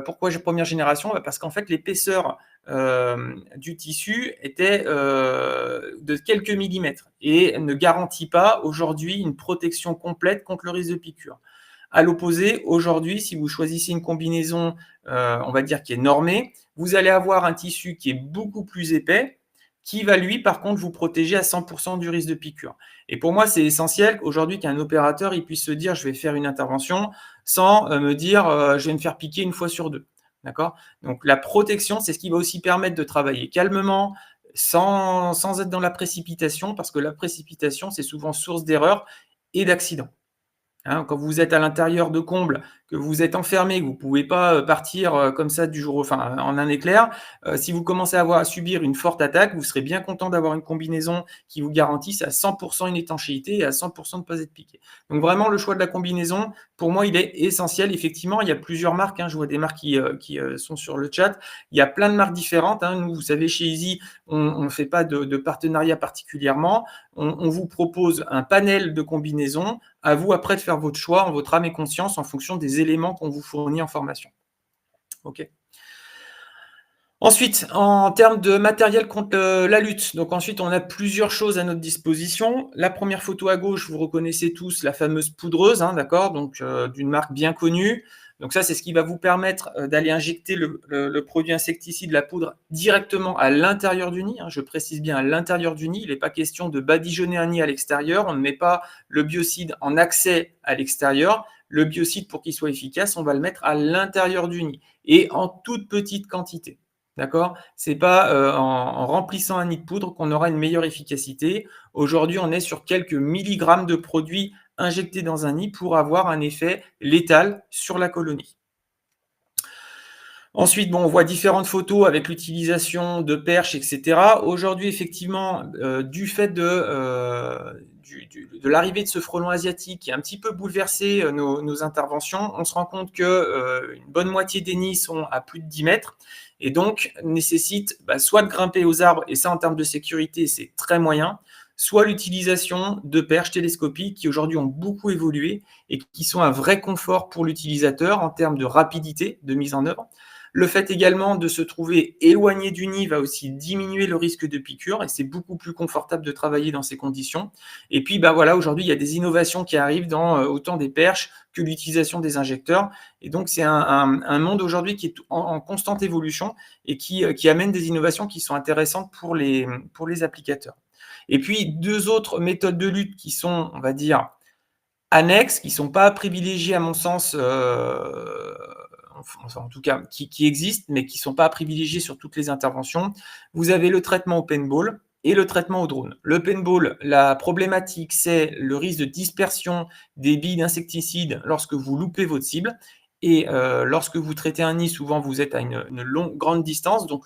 pourquoi première génération? Parce qu'en fait, l'épaisseur du tissu était de quelques millimètres et ne garantit pas aujourd'hui une protection complète contre le risque de piqûre. À l'opposé, aujourd'hui, si vous choisissez une combinaison, on va dire qui est normée, vous allez avoir un tissu qui est beaucoup plus épais, qui va lui, par contre, vous protéger à 100% du risque de piqûre. Et pour moi, c'est essentiel aujourd'hui qu'un opérateur il puisse se dire, je vais faire une intervention sans me dire, je vais me faire piquer une fois sur deux. D'accord? Donc la protection, c'est ce qui va aussi permettre de travailler calmement, sans être dans la précipitation, parce que la précipitation, c'est souvent source d'erreurs et d'accidents. Quand vous êtes à l'intérieur de combles, que vous êtes enfermé, que vous ne pouvez pas partir comme ça du jour en un éclair, si vous commencez à subir une forte attaque, vous serez bien content d'avoir une combinaison qui vous garantisse à 100% une étanchéité et à 100% de ne pas être piqué. Donc vraiment, le choix de la combinaison, pour moi, il est essentiel. Effectivement, il y a plusieurs marques. Je vois des marques qui sont sur le chat. Il y a plein de marques différentes. Nous, vous savez, chez Easy, on ne fait pas de partenariat particulièrement. On vous propose un panel de combinaisons. À vous après de faire votre choix en votre âme et conscience en fonction des éléments qu'on vous fournit en formation. OK. Ensuite, en termes de matériel contre la lutte, donc ensuite on a plusieurs choses à notre disposition. La première photo à gauche, vous reconnaissez tous la fameuse poudreuse, d'accord, donc d'une marque bien connue. Donc ça, c'est ce qui va vous permettre d'aller injecter le produit insecticide, la poudre, directement à l'intérieur du nid. Je précise bien à l'intérieur du nid. Il n'est pas question de badigeonner un nid à l'extérieur. On ne met pas le biocide en accès à l'extérieur. Le biocide, pour qu'il soit efficace, on va le mettre à l'intérieur du nid et en toute petite quantité. D'accord? Ce n'est pas en remplissant un nid de poudre qu'on aura une meilleure efficacité. Aujourd'hui, on est sur quelques milligrammes de produits injectées dans un nid pour avoir un effet létal sur la colonie. Ensuite, bon, on voit différentes photos avec l'utilisation de perches, et cetera. Aujourd'hui, effectivement, du fait de l'arrivée de ce frelon asiatique qui a un petit peu bouleversé nos interventions, on se rend compte que une bonne moitié des nids sont à plus de 10 mètres et donc nécessitent soit de grimper aux arbres, et ça en termes de sécurité, c'est très moyen, soit l'utilisation de perches télescopiques qui aujourd'hui ont beaucoup évolué et qui sont un vrai confort pour l'utilisateur en termes de rapidité de mise en œuvre. Le fait également de se trouver éloigné du nid va aussi diminuer le risque de piqûre et c'est beaucoup plus confortable de travailler dans ces conditions. Et puis voilà, aujourd'hui, il y a des innovations qui arrivent dans autant des perches que l'utilisation des injecteurs. Et donc, c'est un monde aujourd'hui qui est en constante évolution et qui amène des innovations qui sont intéressantes pour les applicateurs. Et puis, deux autres méthodes de lutte qui sont, on va dire, annexes, qui ne sont pas privilégiées à mon sens, en tout cas qui existent, mais qui ne sont pas privilégiées sur toutes les interventions. Vous avez le traitement au paintball et le traitement au drone. Le paintball, la problématique, c'est le risque de dispersion des billes d'insecticides lorsque vous loupez votre cible. Et lorsque vous traitez un nid, souvent vous êtes à une grande distance, donc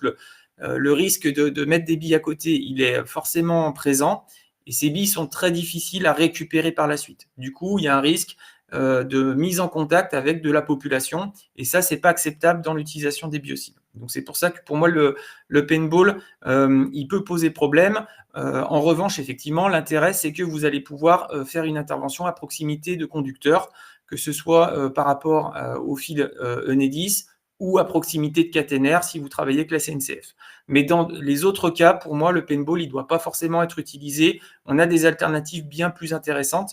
le risque de mettre des billes à côté, il est forcément présent. Et ces billes sont très difficiles à récupérer par la suite. Du coup, il y a un risque de mise en contact avec de la population. Et ça, c'est pas acceptable dans l'utilisation des biocides. Donc c'est pour ça que pour moi, le paintball, il peut poser problème. En revanche, effectivement, l'intérêt, c'est que vous allez pouvoir faire une intervention à proximité de conducteurs, que ce soit par rapport au fil Enedis ou à proximité de caténaires si vous travaillez avec la SNCF. Mais dans les autres cas, pour moi, le paintball, il ne doit pas forcément être utilisé. On a des alternatives bien plus intéressantes.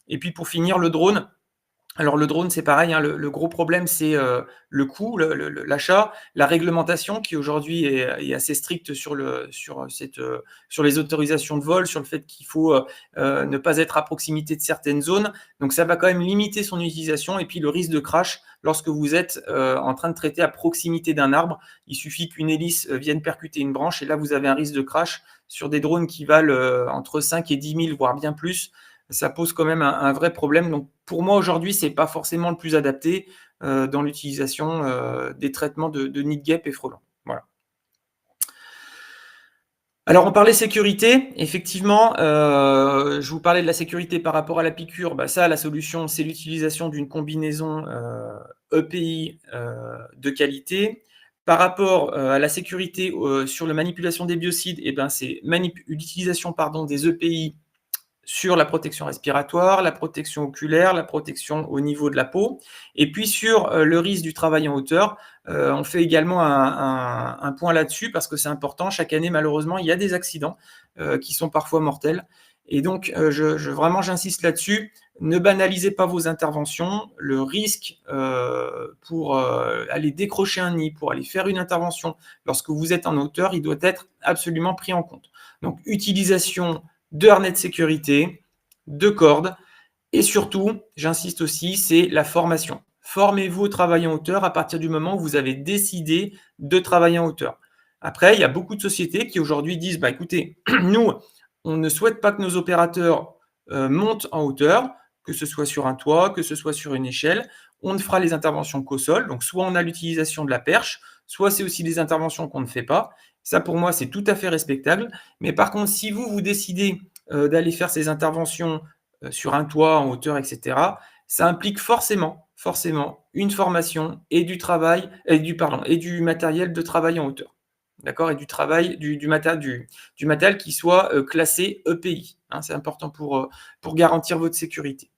Et puis pour finir, le drone. Alors le drone, c'est pareil, hein, le gros problème, c'est le coût, l'achat, la réglementation qui aujourd'hui est assez stricte sur les autorisations de vol, sur le fait qu'il faut ne pas être à proximité de certaines zones. Donc ça va quand même limiter son utilisation et puis le risque de crash lorsque vous êtes en train de traiter à proximité d'un arbre. Il suffit qu'une hélice vienne percuter une branche et là, vous avez un risque de crash sur des drones qui valent entre 5 et 10 000, voire bien plus. Ça pose quand même un vrai problème. Donc, pour moi, aujourd'hui, ce n'est pas forcément le plus adapté dans l'utilisation des traitements de nid de guêpes et frelons. Voilà. Alors, on parlait sécurité. Effectivement, je vous parlais de la sécurité par rapport à la piqûre. Ça, la solution, c'est l'utilisation d'une combinaison EPI de qualité. Par rapport à la sécurité sur la manipulation des biocides, c'est l'utilisation des EPI sur la protection respiratoire, la protection oculaire, la protection au niveau de la peau. Et puis sur le risque du travail en hauteur, on fait également un point là-dessus parce que c'est important. Chaque année, malheureusement, il y a des accidents qui sont parfois mortels. Et donc, vraiment, j'insiste là-dessus. Ne banalisez pas vos interventions. Le risque pour aller décrocher un nid, pour aller faire une intervention lorsque vous êtes en hauteur, il doit être absolument pris en compte. Donc, utilisation de harnais de sécurité, de cordes, et surtout, j'insiste aussi, c'est la formation. Formez-vous au travail en hauteur à partir du moment où vous avez décidé de travailler en hauteur. Après, il y a beaucoup de sociétés qui aujourd'hui disent, écoutez, nous, on ne souhaite pas que nos opérateurs montent en hauteur, que ce soit sur un toit, que ce soit sur une échelle. On ne fera les interventions qu'au sol. Donc, soit on a l'utilisation de la perche, soit c'est aussi des interventions qu'on ne fait pas. Ça, pour moi, c'est tout à fait respectable. Mais par contre, si vous décidez d'aller faire ces interventions sur un toit, en hauteur, etc., ça implique forcément une formation et du travail, et du matériel de travail en hauteur. D'accord, et du travail, du matériel qui soit classé EPI. Hein, c'est important pour garantir votre sécurité.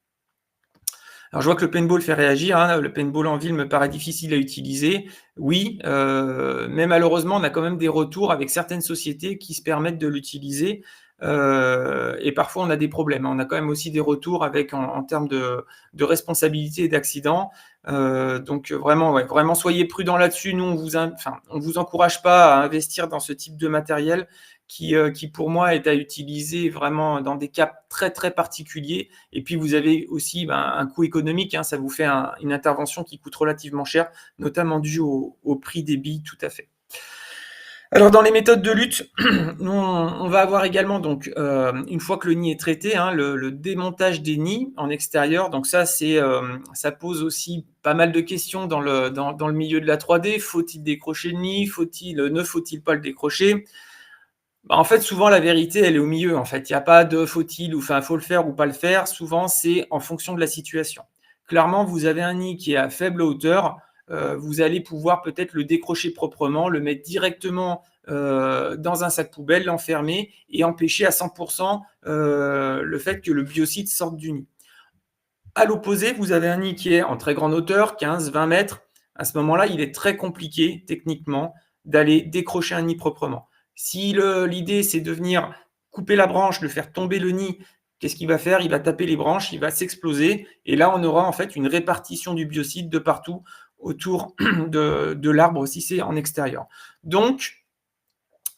Alors, je vois que le paintball fait réagir. Hein. Le paintball en ville me paraît difficile à utiliser. Oui, mais malheureusement, on a quand même des retours avec certaines sociétés qui se permettent de l'utiliser. Et parfois, on a des problèmes. On a quand même aussi des retours avec en termes de responsabilité et d'accident. Donc, vraiment, soyez prudents là-dessus. Nous, on vous encourage pas à investir dans ce type de matériel qui pour moi, est à utiliser vraiment dans des cas très, très particuliers. Et puis, vous avez aussi un coût économique. Hein, ça vous fait une intervention qui coûte relativement cher, notamment dû au prix des billes, tout à fait. Alors dans les méthodes de lutte, nous on va avoir également donc une fois que le nid est traité, hein, le démontage des nids en extérieur. Donc ça ça pose aussi pas mal de questions dans le milieu de la 3D. Faut-il décrocher le nid? Ne faut-il pas le décrocher? Bah, en fait, souvent la vérité elle est au milieu en fait. Il y a pas de faut-il ou enfin faut le faire ou pas le faire. Souvent c'est en fonction de la situation. Clairement, vous avez un nid qui est à faible hauteur, vous allez pouvoir peut-être le décrocher proprement, le mettre directement dans un sac poubelle, l'enfermer et empêcher à 100 le fait que le biocide sorte du nid. À l'opposé, vous avez un nid qui est en très grande hauteur, 15-20 mètres. À ce moment-là, il est très compliqué techniquement d'aller décrocher un nid proprement. Si l'idée c'est de venir couper la branche, de faire tomber le nid, qu'est-ce qu'il va faire? Il va taper les branches, il va s'exploser et là on aura en fait une répartition du biocide de partout autour de l'arbre si c'est en extérieur. Donc,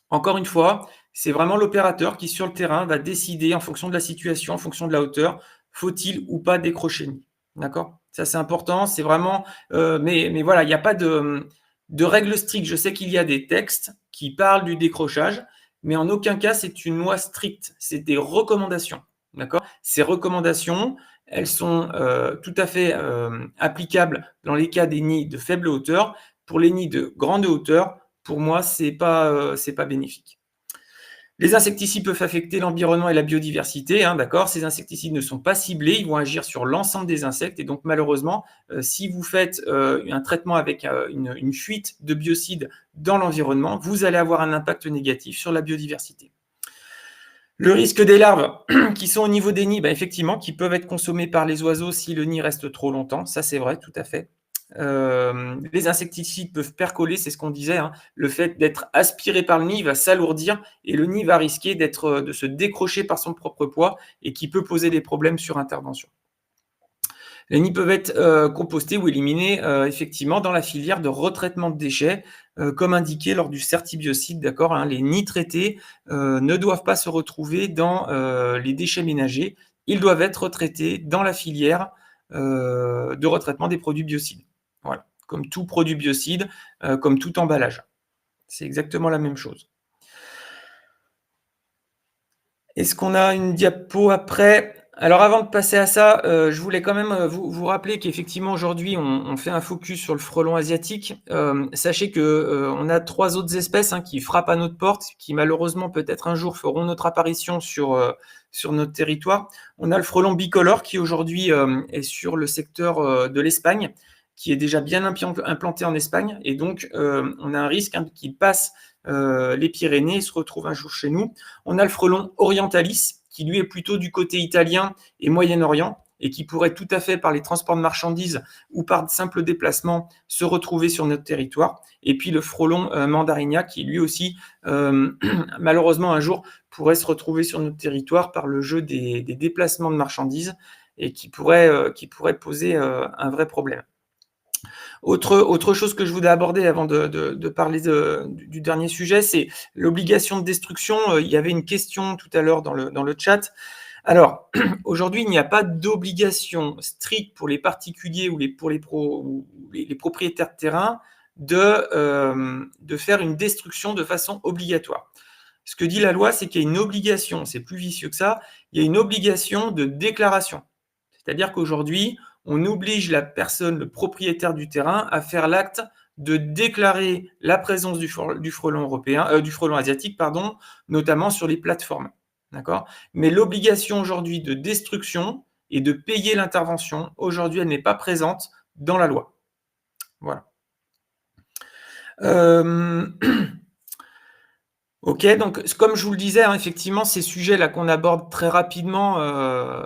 encore une fois, c'est vraiment l'opérateur qui sur le terrain va décider en fonction de la situation, en fonction de la hauteur, faut-il ou pas décrocher le nid. D'accord? Ça c'est important, c'est vraiment, mais voilà, il n'y a pas de règle stricte. Je sais qu'il y a des textes qui parlent du décrochage, mais en aucun cas c'est une loi stricte, c'est des recommandations. D'accord? Ces recommandations, elles sont tout à fait applicables dans les cas des nids de faible hauteur. Pour les nids de grande hauteur, pour moi, c'est pas bénéfique. Les insecticides peuvent affecter l'environnement et la biodiversité, hein, d'accord? Ces insecticides ne sont pas ciblés, ils vont agir sur l'ensemble des insectes et donc malheureusement, si vous faites un traitement avec une fuite de biocides dans l'environnement, vous allez avoir un impact négatif sur la biodiversité. Le risque des larves qui sont au niveau des nids, bah, effectivement, qui peuvent être consommées par les oiseaux si le nid reste trop longtemps, ça c'est vrai, tout à fait. Les insecticides peuvent percoler, c'est ce qu'on disait, hein. Le fait d'être aspiré par le nid va s'alourdir et le nid va risquer de se décrocher par son propre poids et qui peut poser des problèmes sur intervention. Les nids peuvent être compostés ou éliminés effectivement dans la filière de retraitement de déchets, comme indiqué lors du certibiocide, d'accord, hein. Les nids traités ne doivent pas se retrouver dans les déchets ménagers. Ils doivent être traités dans la filière de retraitement des produits biocides. Voilà, comme tout produit biocide, comme tout emballage. C'est exactement la même chose. Est-ce qu'on a une diapo après? Alors avant de passer à ça, je voulais quand même, vous rappeler qu'effectivement aujourd'hui on fait un focus sur le frelon asiatique. Sachez que, on a 3 autres espèces, hein, qui frappent à notre porte, qui malheureusement peut-être un jour feront notre apparition sur notre territoire. On a le frelon bicolore qui aujourd'hui, est sur le secteur, de l'Espagne, qui est déjà bien implanté en Espagne et donc, on a un risque, hein, qu'il passe, les Pyrénées et se retrouve un jour chez nous. On a le frelon orientalis, qui lui est plutôt du côté italien et Moyen-Orient, et qui pourrait tout à fait, par les transports de marchandises ou par simple déplacement, se retrouver sur notre territoire. Et puis le frelon mandarinia, qui lui aussi, malheureusement un jour, pourrait se retrouver sur notre territoire par le jeu des déplacements de marchandises et qui pourrait poser un vrai problème. Autre chose que je voulais aborder avant de parler du dernier sujet, c'est l'obligation de destruction. Il y avait une question tout à l'heure dans le chat. Alors, aujourd'hui, il n'y a pas d'obligation stricte pour les particuliers ou les propriétaires de terrain de faire une destruction de façon obligatoire. Ce que dit la loi, c'est qu'il y a une obligation, c'est plus vicieux que ça, il y a une obligation de déclaration. C'est-à-dire qu'aujourd'hui, on oblige la personne, le propriétaire du terrain, à faire l'acte de déclarer la présence du frelon asiatique, pardon, notamment sur les plateformes. D'accord? Mais l'obligation aujourd'hui de destruction et de payer l'intervention, aujourd'hui, elle n'est pas présente dans la loi. Voilà. Ok, donc comme je vous le disais, hein, effectivement, ces sujets-là qu'on aborde très rapidement,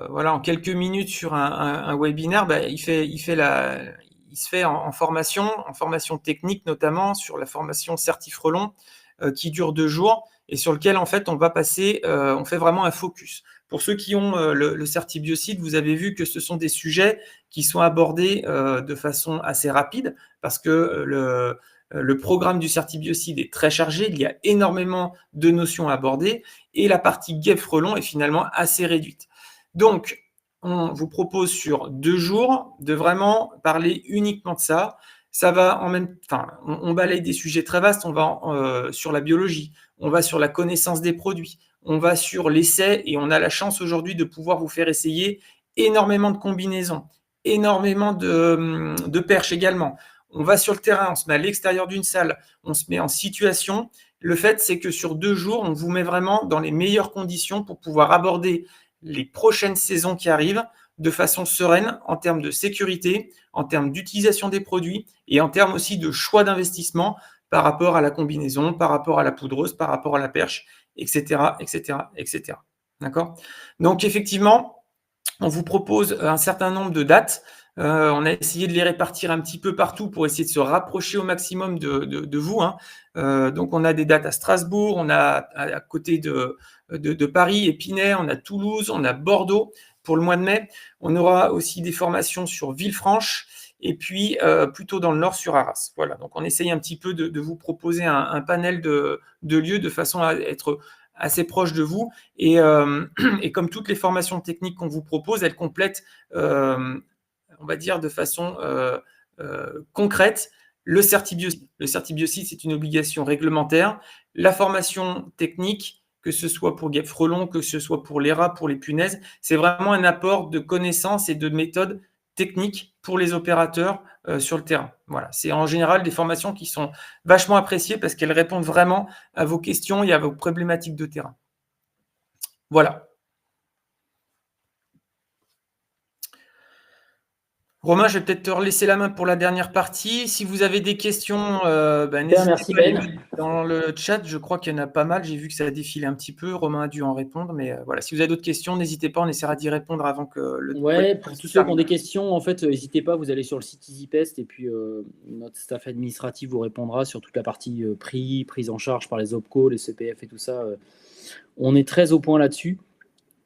voilà, en quelques minutes sur un webinaire, bah, il se fait en formation technique notamment, sur la formation Certifrelon, qui dure 2 jours et sur lequel en fait on va passer, on fait vraiment un focus. Pour ceux qui ont le Certibiocide, vous avez vu que ce sont des sujets qui sont abordés de façon assez rapide parce que le programme du Certibiocide est très chargé, il y a énormément de notions à aborder et la partie guêpe-frelon est finalement assez réduite. Donc, on vous propose sur 2 jours de vraiment parler uniquement de ça. ça va on balaye des sujets très vastes, on va sur la biologie, on va sur la connaissance des produits, on va sur l'essai et on a la chance aujourd'hui de pouvoir vous faire essayer énormément de combinaisons, énormément de perches également. On va sur le terrain, on se met à l'extérieur d'une salle, on se met en situation. Le fait, c'est que sur 2 jours, on vous met vraiment dans les meilleures conditions pour pouvoir aborder les prochaines saisons qui arrivent de façon sereine en termes de sécurité, en termes d'utilisation des produits et en termes aussi de choix d'investissement par rapport à la combinaison, par rapport à la poudreuse, par rapport à la perche, etc., etc., etc. D'accord ? Donc effectivement, on vous propose un certain nombre de dates. On a essayé de les répartir un petit peu partout pour essayer de se rapprocher au maximum de vous. Donc, on a des dates à Strasbourg, on a à côté de Paris, Épinay, on a Toulouse, on a Bordeaux pour le mois de mai. On aura aussi des formations sur Villefranche et puis plutôt dans le nord sur Arras. Voilà, donc on essaye un petit peu de vous proposer un panel de lieux de façon à être assez proche de vous. Et comme toutes les formations techniques qu'on vous propose, elles complètent, on va dire de façon concrète, le certibiocide. Le certibiocide, c'est une obligation réglementaire. La formation technique, que ce soit pour guêpes frelons, que ce soit pour les rats, pour les punaises, c'est vraiment un apport de connaissances et de méthodes techniques pour les opérateurs sur le terrain. Voilà, c'est en général des formations qui sont vachement appréciées parce qu'elles répondent vraiment à vos questions et à vos problématiques de terrain. Voilà. Romain, je vais peut-être te laisser la main pour la dernière partie. Si vous avez des questions, n'hésitez pas à les mettre dans le chat. Je crois qu'il y en a pas mal. J'ai vu que ça a défilé un petit peu. Romain a dû en répondre. Mais voilà, si vous avez d'autres questions, n'hésitez pas. On essaiera d'y répondre avant que le Ouais, pour tous ceux qui ont des questions, en fait, n'hésitez pas. Vous allez sur le site EasyPest et puis notre staff administratif vous répondra sur toute la partie prix, prise en charge par les OPCO, les CPF et tout ça. On est très au point là-dessus.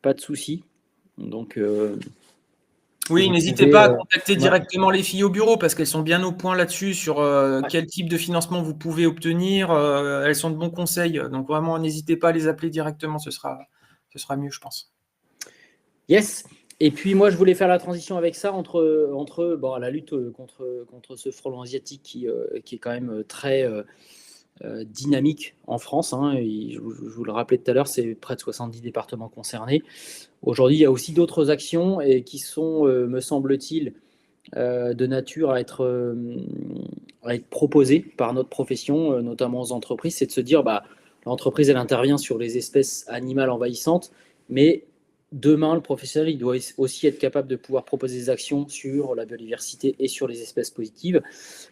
Pas de souci. Donc, oui, n'hésitez pas à contacter directement les filles au bureau parce qu'elles sont bien au point là-dessus sur quel type de financement vous pouvez obtenir. Elles sont de bons conseils. Donc, vraiment, n'hésitez pas à les appeler directement. Ce sera mieux, je pense. Yes. Et puis, moi, je voulais faire la transition avec ça entre la lutte contre ce frelon asiatique qui est quand même très dynamique en France. Je vous le rappelais tout à l'heure, c'est près de 70 départements concernés. Aujourd'hui, il y a aussi d'autres actions qui sont, me semble-t-il, de nature à être proposées par notre profession, notamment aux entreprises. C'est de se dire, l'entreprise, elle intervient sur les espèces animales envahissantes, mais demain, le professionnel, il doit aussi être capable de pouvoir proposer des actions sur la biodiversité et sur les espèces positives.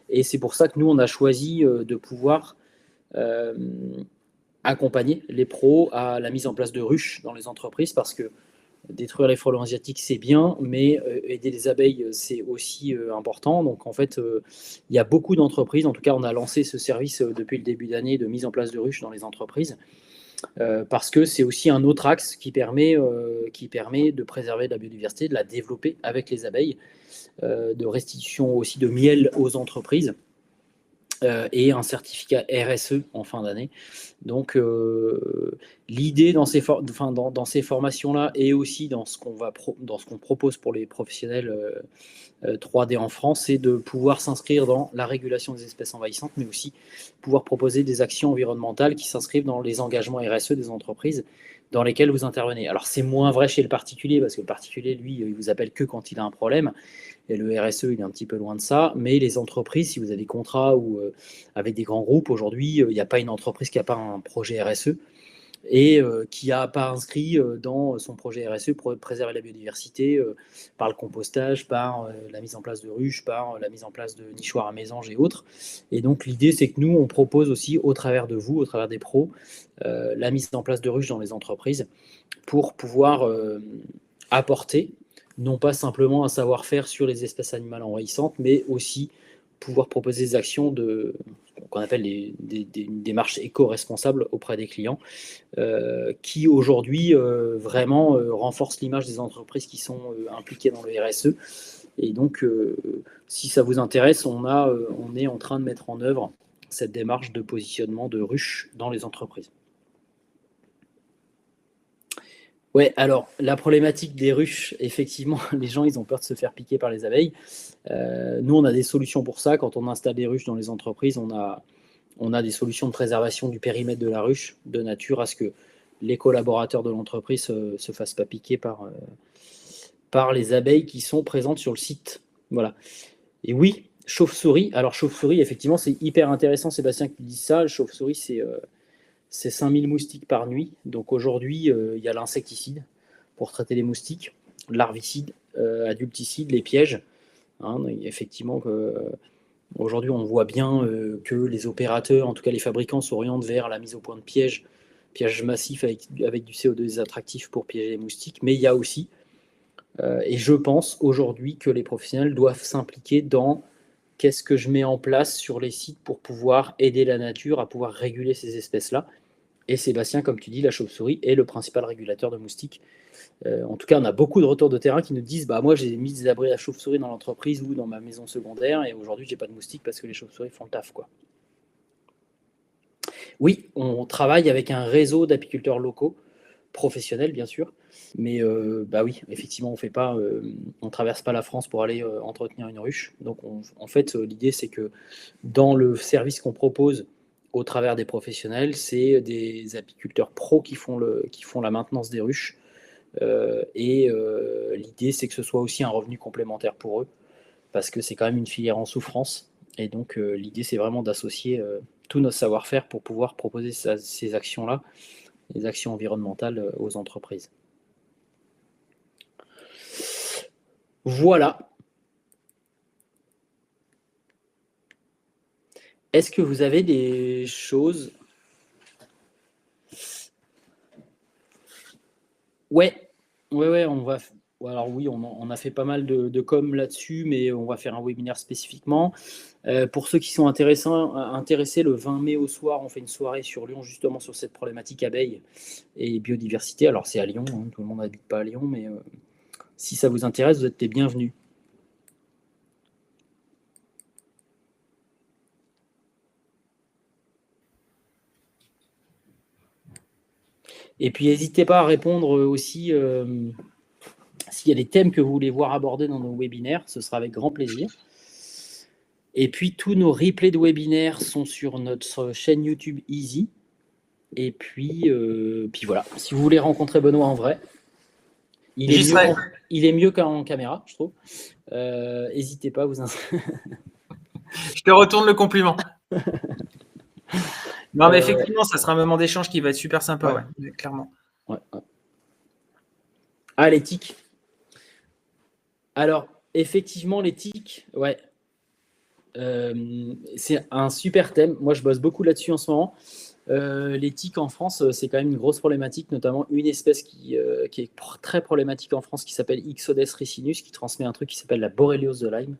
Et c'est pour ça que nous, on a choisi de pouvoir accompagner les pros à la mise en place de ruches dans les entreprises, parce que détruire les frelons asiatiques, c'est bien, mais aider les abeilles, c'est aussi important. Donc, en fait, il y a beaucoup d'entreprises. En tout cas, on a lancé ce service depuis le début d'année de mise en place de ruches dans les entreprises, parce que c'est aussi un autre axe qui permet de préserver la biodiversité, de la développer avec les abeilles, de restitution aussi de miel aux entreprises. Et un certificat RSE en fin d'année. Donc, l'idée dans ces formations-là et aussi dans ce qu'on propose pour les professionnels 3D en France, c'est de pouvoir s'inscrire dans la régulation des espèces envahissantes, mais aussi pouvoir proposer des actions environnementales qui s'inscrivent dans les engagements RSE des entreprises dans lesquelles vous intervenez. Alors, c'est moins vrai chez le particulier, parce que le particulier, lui, il vous appelle que quand il a un problème. Et le RSE, il est un petit peu loin de ça. Mais les entreprises, si vous avez des contrats ou avec des grands groupes, aujourd'hui, il n'y a pas une entreprise qui n'a pas un projet RSE et qui n'a pas inscrit dans son projet RSE pour préserver la biodiversité par le compostage, par la mise en place de ruches, par la mise en place de nichoirs à mésanges et autres. Et donc, l'idée, c'est que nous, on propose aussi, au travers de vous, au travers des pros, la mise en place de ruches dans les entreprises pour pouvoir apporter non pas simplement un savoir-faire sur les espèces animales envahissantes, mais aussi pouvoir proposer des actions qu'on appelle des démarches éco-responsables auprès des clients, qui aujourd'hui vraiment renforcent l'image des entreprises qui sont impliquées dans le RSE. Et donc, si ça vous intéresse, on est en train de mettre en œuvre cette démarche de positionnement de ruches dans les entreprises. Ouais, alors la problématique des ruches, effectivement, les gens ils ont peur de se faire piquer par les abeilles. Nous, on a des solutions pour ça. Quand on installe des ruches dans les entreprises, on a des solutions de préservation du périmètre de la ruche, de nature à ce que les collaborateurs de l'entreprise ne se fassent pas piquer par les abeilles qui sont présentes sur le site. Voilà. Et oui, chauve-souris. Alors, chauve-souris, effectivement, c'est hyper intéressant, Sébastien, que tu dises ça. Le chauve-souris, c'est 5000 moustiques par nuit. Donc, aujourd'hui, il y a l'insecticide pour traiter les moustiques, larvicide, adulticide, les pièges. Hein, effectivement, aujourd'hui, on voit bien que les opérateurs, en tout cas les fabricants, s'orientent vers la mise au point de pièges massifs avec du CO2 attractif pour piéger les moustiques. Mais il y a aussi, et je pense aujourd'hui que les professionnels doivent s'impliquer dans qu'est-ce que je mets en place sur les sites pour pouvoir aider la nature à pouvoir réguler ces espèces-là. Et Sébastien, comme tu dis, la chauve-souris est le principal régulateur de moustiques. En tout cas, on a beaucoup de retours de terrain qui nous disent moi, j'ai mis des abris à chauve-souris dans l'entreprise ou dans ma maison secondaire et aujourd'hui, j'ai pas de moustiques parce que les chauves-souris font le taf, quoi. Oui, on travaille avec un réseau d'apiculteurs locaux, professionnels bien sûr, mais oui, effectivement, on traverse pas la France pour aller entretenir une ruche. Donc, en fait, l'idée, c'est que dans le service qu'on propose au travers des professionnels, c'est des apiculteurs pros qui font la maintenance des ruches. L'idée, c'est que ce soit aussi un revenu complémentaire pour eux, parce que c'est quand même une filière en souffrance. Et donc, l'idée, c'est vraiment d'associer tout notre savoir-faire pour pouvoir proposer ces actions-là, les actions environnementales aux entreprises. Voilà. Est-ce que vous avez des choses? Ouais, on va. Alors oui, on a fait pas mal de com là-dessus, mais on va faire un webinaire spécifiquement. Pour ceux qui sont intéressés, le 20 mai au soir, on fait une soirée sur Lyon, justement sur cette problématique abeilles et biodiversité. Alors c'est à Lyon, hein, tout le monde n'habite pas à Lyon, mais si ça vous intéresse, vous êtes les bienvenus. Et puis n'hésitez pas à répondre aussi s'il y a des thèmes que vous voulez voir abordés dans nos webinaires, ce sera avec grand plaisir. Et puis tous nos replays de webinaires sont sur notre chaîne YouTube Easy. Et puis voilà, si vous voulez rencontrer Benoît en vrai, il est mieux qu'en caméra, je trouve. N'hésitez pas à vous inscrire. Je te retourne le compliment. Non, mais effectivement, ça sera un moment d'échange qui va être super sympa, ouais, clairement. Ouais. Ah, les tiques. Alors, effectivement, les tiques, ouais. C'est un super thème. Moi, je bosse beaucoup là-dessus en ce moment. Les tiques en France, c'est quand même une grosse problématique, notamment une espèce qui est très problématique en France qui s'appelle Ixodes ricinus, qui transmet un truc qui s'appelle la borréliose de Lyme.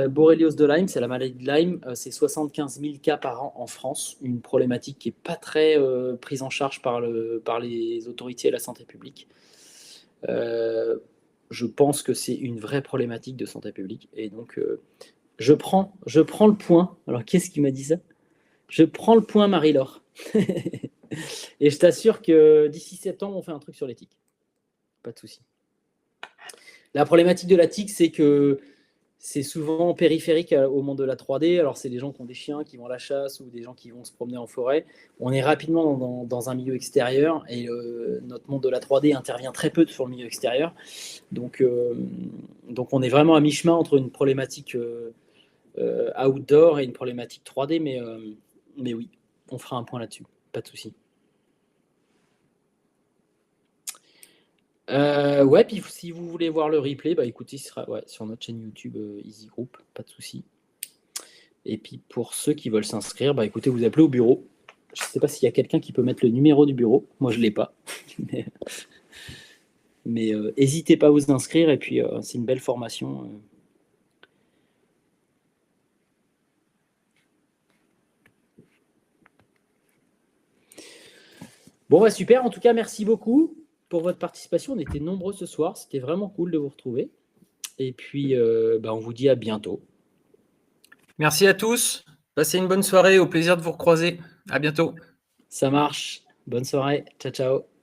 Borréliose de Lyme, c'est la maladie de Lyme, c'est 75 000 cas par an en France, une problématique qui n'est pas très prise en charge par les autorités et la santé publique. Je pense que c'est une vraie problématique de santé publique, et donc je prends le point. Alors, qu'est-ce qui m'a dit ça? Je prends le point, Marie-Laure. Et je t'assure que d'ici septembre, on fait un truc sur les tiques. Pas de souci. La problématique de la tique, c'est que c'est souvent périphérique au monde de la 3D. Alors, c'est des gens qui ont des chiens, qui vont à la chasse ou des gens qui vont se promener en forêt. On est rapidement dans un milieu extérieur et notre monde de la 3D intervient très peu sur le milieu extérieur. Donc on est vraiment à mi-chemin entre une problématique outdoor et une problématique 3D, mais oui, on fera un point là-dessus, pas de souci. Puis si vous voulez voir le replay, écoutez, ce sera sur notre chaîne YouTube Easy Group, pas de souci. Et puis pour ceux qui veulent s'inscrire, écoutez, vous appelez au bureau. Je ne sais pas s'il y a quelqu'un qui peut mettre le numéro du bureau. Moi, je ne l'ai pas. Mais n'hésitez pas à vous inscrire. Et puis, c'est une belle formation. Bon, super. En tout cas, merci beaucoup pour votre participation. On était nombreux ce soir. C'était vraiment cool de vous retrouver. Et puis, on vous dit à bientôt. Merci à tous. Passez une bonne soirée. Au plaisir de vous recroiser. À bientôt. Ça marche. Bonne soirée. Ciao, ciao.